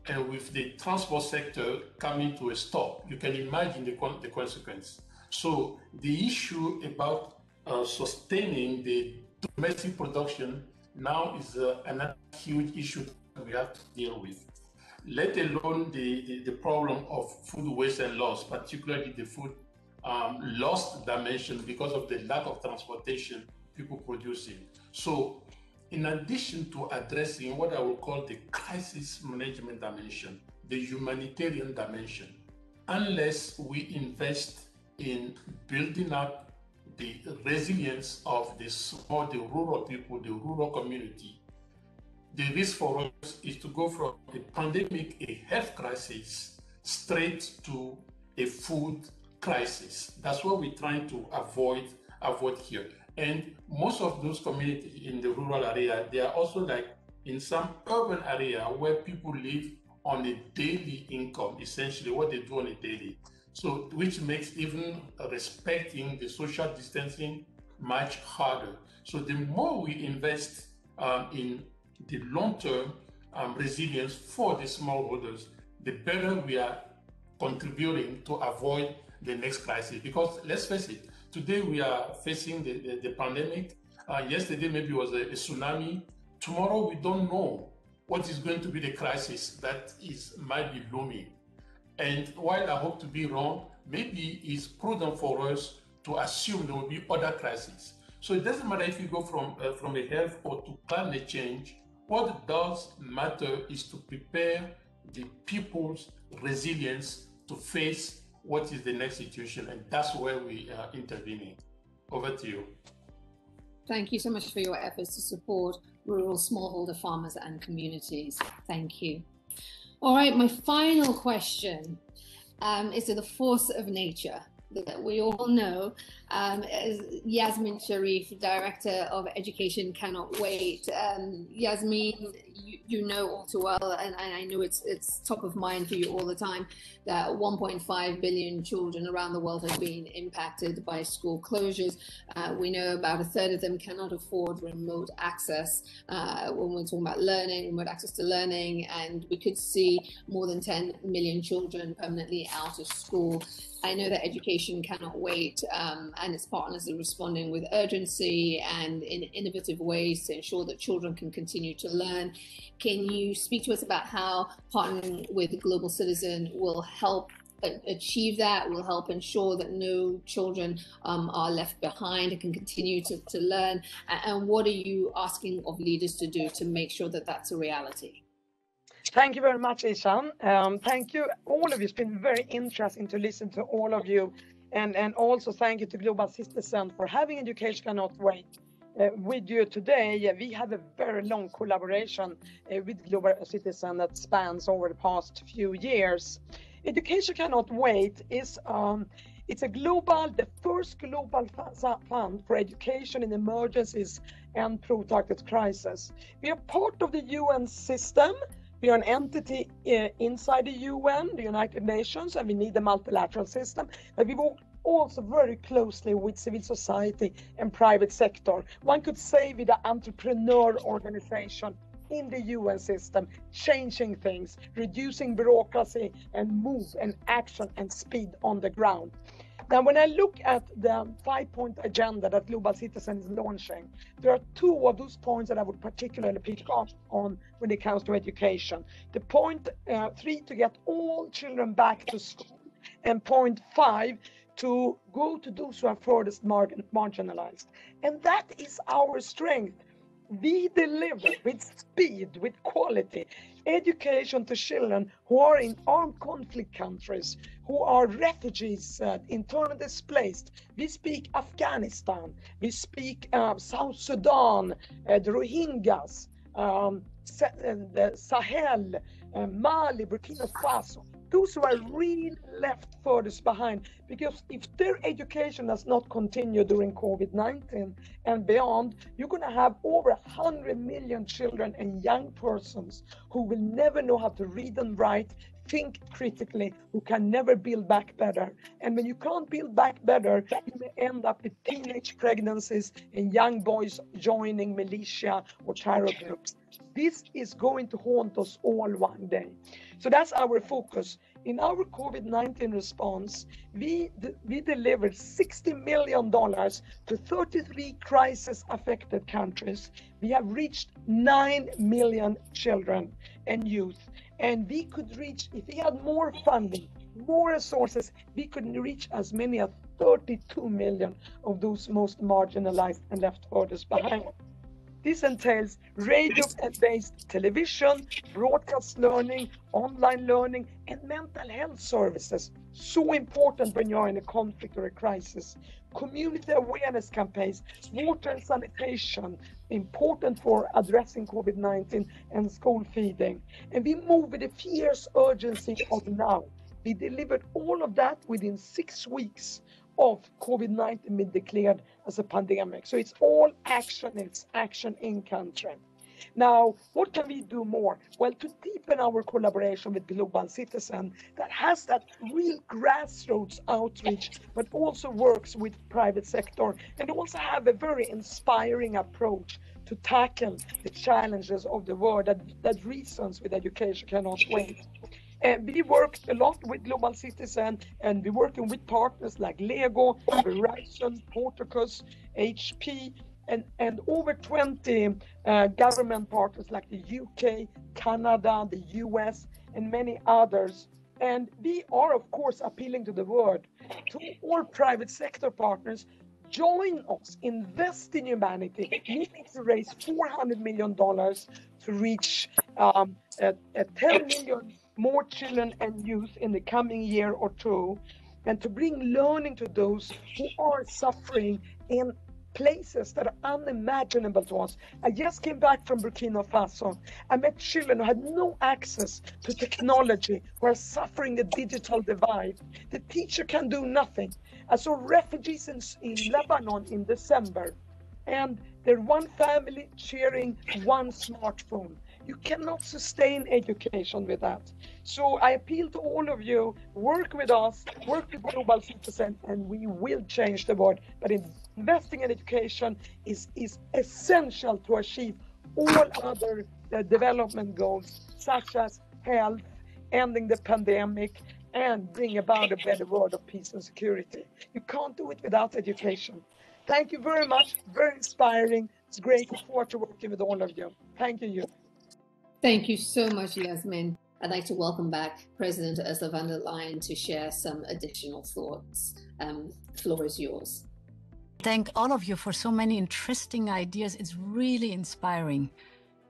and with the transport sector coming to a stop, you can imagine the consequence. So the issue about sustaining the domestic production now is another huge issue that we have to deal with, let alone the problem of food waste and loss, particularly the food loss dimension because of the lack of transportation, people producing. So in addition to addressing what I will call the crisis management dimension, the humanitarian dimension, unless we invest in building up the resilience of the rural people, the rural community, the risk for us is to go from a pandemic, a health crisis, straight to a food crisis. That's what we're trying to avoid here. And most of those communities in the rural area, they are also like in some urban area where people live on a daily income, essentially what they do on a daily. So, which makes even respecting the social distancing much harder. So the more we invest in the long-term resilience for the smallholders, the better we are contributing to avoid the next crisis. Because let's face it, today we are facing the pandemic. Yesterday maybe was a tsunami. Tomorrow we don't know what is going to be the crisis that might be looming. And while I hope to be wrong, maybe it's prudent for us to assume there will be other crises. So it doesn't matter if you go from a health or to climate change. What does matter is to prepare the people's resilience to face what is the next situation, and that's where we are intervening. Over to you. Thank you so much for your efforts to support rural smallholder farmers and communities. Thank you. All right, my final question is to the force of nature that we all know. As Yasmin Sharif, Director of Education Cannot Wait. Yasmin, you know all too well, and I know it's top of mind for you all the time, that 1.5 billion children around the world have been impacted by school closures. We know about a third of them cannot afford remote access when we're talking about learning, remote access to learning, and we could see more than 10 million children permanently out of school. I know that Education Cannot Wait and its partners are responding with urgency and in innovative ways to ensure that children can continue to learn. Can you speak to us about how partnering with Global Citizen will help achieve that, will help ensure that no children are left behind and can continue to learn? And what are you asking of leaders to do to make sure that that's a reality? Thank you very much, Isha. Thank you, all of you. It's been very interesting to listen to all of you. And also thank you to Global Citizen for having Education Cannot Wait with you today. We have a very long collaboration with Global Citizen that spans over the past few years. Education Cannot Wait is it's the first global fund for education in emergencies and protracted crisis. We are part of the UN system. We are an entity inside the UN, the United Nations, and we need a multilateral system. But we work also very closely with civil society and private sector. One could say with the entrepreneur organization in the UN system, changing things, reducing bureaucracy and move and action and speed on the ground. Now, when I look at the 5-point agenda that Global Citizen is launching, there are 2 of those points that I would particularly pick up on when it comes to education. The point 3, to get all children back to school, and point 5, to go to those who are furthest marginalized. And that is our strength. We deliver with speed, with quality, education to children who are in armed conflict countries, who are refugees, internally displaced. We speak Afghanistan, we speak South Sudan, the Rohingyas, the Sahel, Mali, Burkina Faso. Those who are really left furthest behind, because if their education does not continue during COVID-19 and beyond, you're going to have over 100 million children and young persons who will never know how to read and write, think critically, who can never build back better. And when you can't build back better, you may end up with teenage pregnancies and young boys joining militia or terror groups. This is going to haunt us all one day. So that's our focus. In our COVID-19 response, we delivered $60 million to 33 crisis-affected countries. We have reached 9 million children and youth. And we could reach, if we had more funding, more resources, we could reach as many as 32 million of those most marginalized and left furthest behind. This entails radio-based television, broadcast learning, online learning, and mental health services. So important when you're in a conflict or a crisis. Community awareness campaigns, water and sanitation, important for addressing COVID-19 and school feeding. And we move with the fierce urgency of now. We delivered all of that within 6 weeks of COVID-19 being declared as a pandemic. So it's all action, it's action in country. Now, what can we do more? Well, to deepen our collaboration with Global Citizen that has that real grassroots outreach, but also works with private sector and also have a very inspiring approach to tackle the challenges of the world that reasons with Education Cannot Wait. And we work a lot with Global Citizen, and we're working with partners like Lego, Verizon, Porticus, HP, and over 20 government partners like the UK, Canada, the US, and many others. And we are, of course, appealing to the world, to all private sector partners. Join us, invest in humanity. We need to raise $400 million to reach 10 million more children and youth in the coming year or 2, and to bring learning to those who are suffering in places that are unimaginable to us. I just came back from Burkina Faso. I met children who had no access to technology, who are suffering a digital divide. The teacher can do nothing. I saw refugees in Lebanon in December, and they're one family sharing one smartphone. You cannot sustain education with that. So I appeal to all of you, work with us, work with Global Citizen, and we will change the world. But investing in education is essential to achieve all other development goals, such as health, ending the pandemic, and bring about a better world of peace and security. You can't do it without education. Thank you very much, very inspiring. It's great forward to working with all of you. Thank you. Thank you so much, Yasmin. I'd like to welcome back President Ursula von der Leyen to share some additional thoughts. Floor is yours. Thank all of you for so many interesting ideas. It's really inspiring.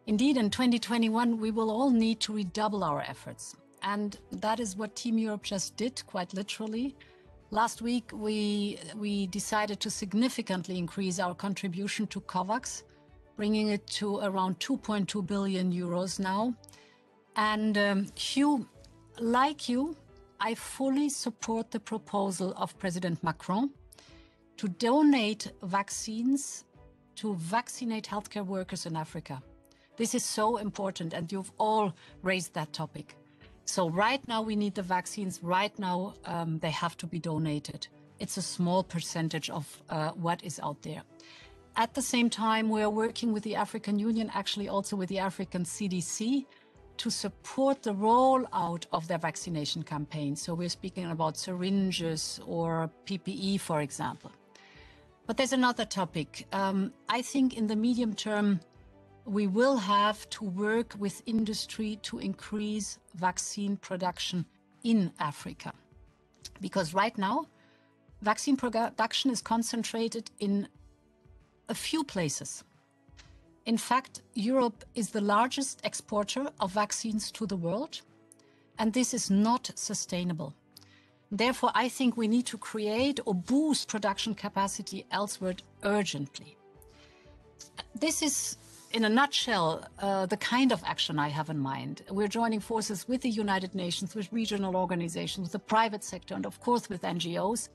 Indeed, in 2021, we will all need to redouble our efforts. And that is what Team Europe just did, quite literally. Last week, we decided to significantly increase our contribution to COVAX, bringing it to around 2.2 billion euros now. And Hugh, like you, I fully support the proposal of President Macron to donate vaccines to vaccinate healthcare workers in Africa. This is so important, and you've all raised that topic. So right now we need the vaccines. Right now they have to be donated. It's a small percentage of what is out there. At the same time, we are working with the African Union, actually also with the African CDC, to support the rollout of their vaccination campaign. So we're speaking about syringes or PPE, for example. But there's another topic. I think in the medium term, we will have to work with industry to increase vaccine production in Africa. Because right now, vaccine production is concentrated in a few places. In fact, Europe is the largest exporter of vaccines to the world, and this is not sustainable. Therefore, I think we need to create or boost production capacity elsewhere urgently. This is, in a nutshell, the kind of action I have in mind. We're joining forces with the United Nations, with regional organizations, with the private sector, and of course with NGOs.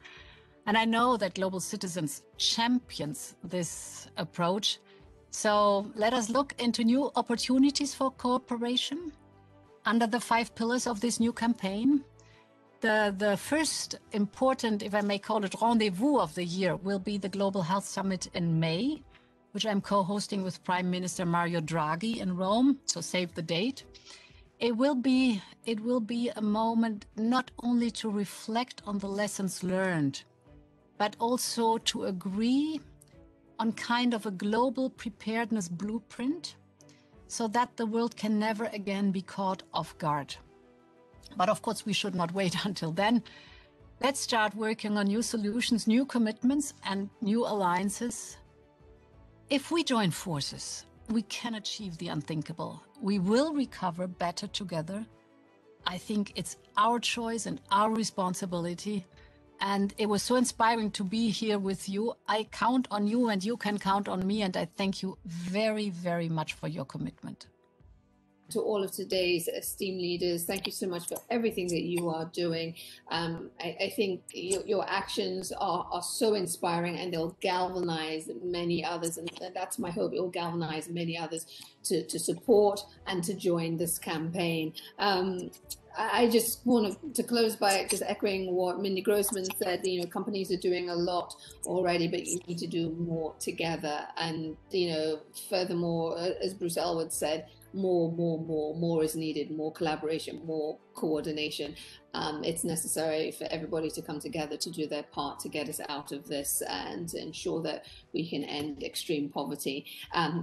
And I know that Global Citizens champions this approach. So let us look into new opportunities for cooperation under the 5 pillars of this new campaign. The first important, if I may call it, rendezvous of the year will be the Global Health Summit in May, which I'm co-hosting with Prime Minister Mario Draghi in Rome, so save the date. It will be a moment not only to reflect on the lessons learned, but also to agree on kind of a global preparedness blueprint so that the world can never again be caught off guard. But of course, we should not wait until then. Let's start working on new solutions, new commitments, and new alliances. If we join forces, we can achieve the unthinkable. We will recover better together. I think it's our choice and our responsibility. And it was so inspiring to be here with you. I count on you and you can count on me. And I thank you very, very much for your commitment. To all of today's esteemed leaders, thank you so much for everything that you are doing. I think your actions are so inspiring, and they'll galvanize many others. And that's my hope. It will galvanize many others to support and to join this campaign. I just want to close by just echoing what Mindy Grossman said. You know, companies are doing a lot already, but you need to do more together. And, you know, furthermore, as Bruce Ellwood said, more is needed, more collaboration, more coordination. It's necessary for everybody to come together to do their part to get us out of this and to ensure that we can end extreme poverty.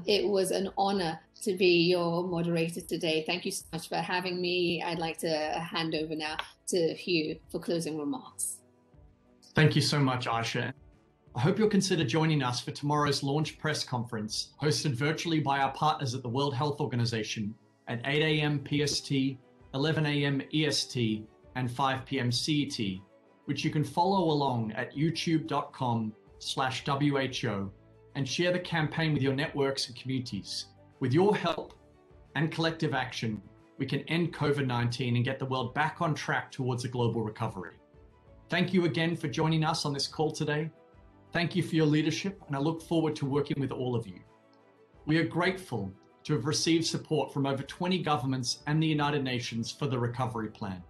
It was an honor to be your moderator today. Thank you so much for having me. I'd like to hand over now to Hugh for closing remarks. Thank you so much, Isha. I hope you'll consider joining us for tomorrow's launch press conference, hosted virtually by our partners at the World Health Organization at 8 a.m. PST, 11 a.m. EST, and 5 p.m. CET, which you can follow along at youtube.com/WHO and share the campaign with your networks and communities. With your help and collective action, we can end COVID-19 and get the world back on track towards a global recovery. Thank you again for joining us on this call today. Thank you for your leadership, and I look forward to working with all of you. We are grateful to have received support from over 20 governments and the United Nations for the recovery plan.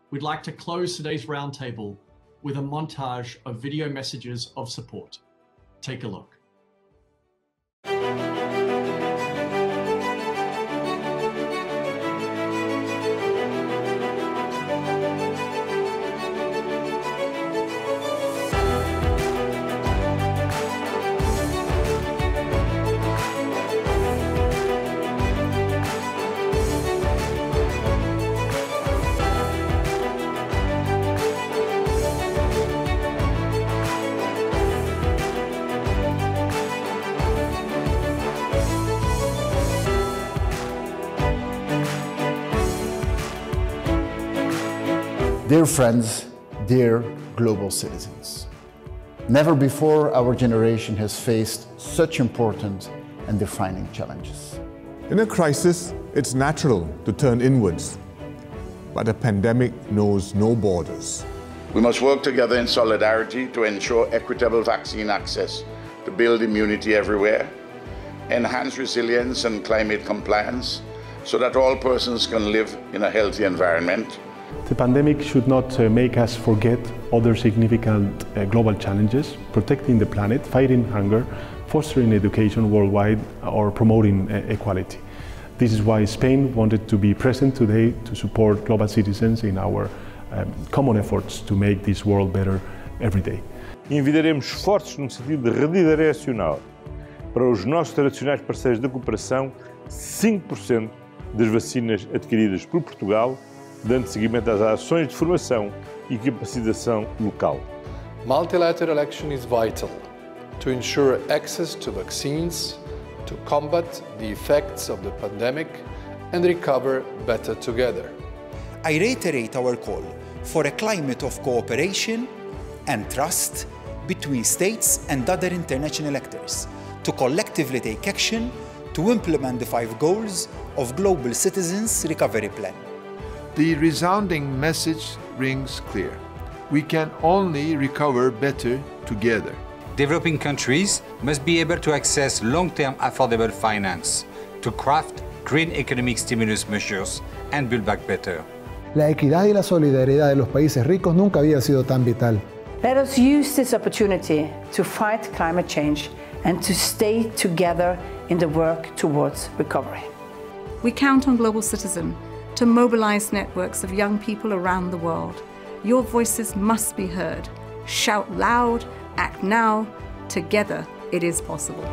We'd like to close today's roundtable with a montage of video messages of support. Take a look. Dear friends, dear global citizens, never before our generation has faced such important and defining challenges. In a crisis, it's natural to turn inwards, but a pandemic knows no borders. We must work together in solidarity to ensure equitable vaccine access, to build immunity everywhere, enhance resilience and climate compliance, so that all persons can live in a healthy environment. The pandemic should not make us forget other significant global challenges, protecting the planet, fighting hunger, fostering education worldwide, or promoting equality. This is why Spain wanted to be present today to support global citizens in our common efforts to make this world better every day. Envidaremos esforços no sentido de redirecionar para os nossos tradicionais parceiros da cooperação 5% das vacinas adquiridas por Portugal, dando seguimento às ações de formação e capacitação local. Multilateral action is vital to ensure access to vaccines, to combat the effects of the pandemic and recover better together. I reiterate our call for a climate of cooperation and trust between states and other international actors to collectively take action to implement the 5 goals of Global Citizens Recovery Plan. The resounding message rings clear. We can only recover better together. Developing countries must be able to access long-term affordable finance to craft green economic stimulus measures and build back better. La equidad y la solidaridad de los países ricos nunca había sido tan vital. Let us use this opportunity to fight climate change and to stay together in the work towards recovery. We count on Global Citizen to mobilize networks of young people around the world. Your voices must be heard. Shout loud, act now. Together, it is possible.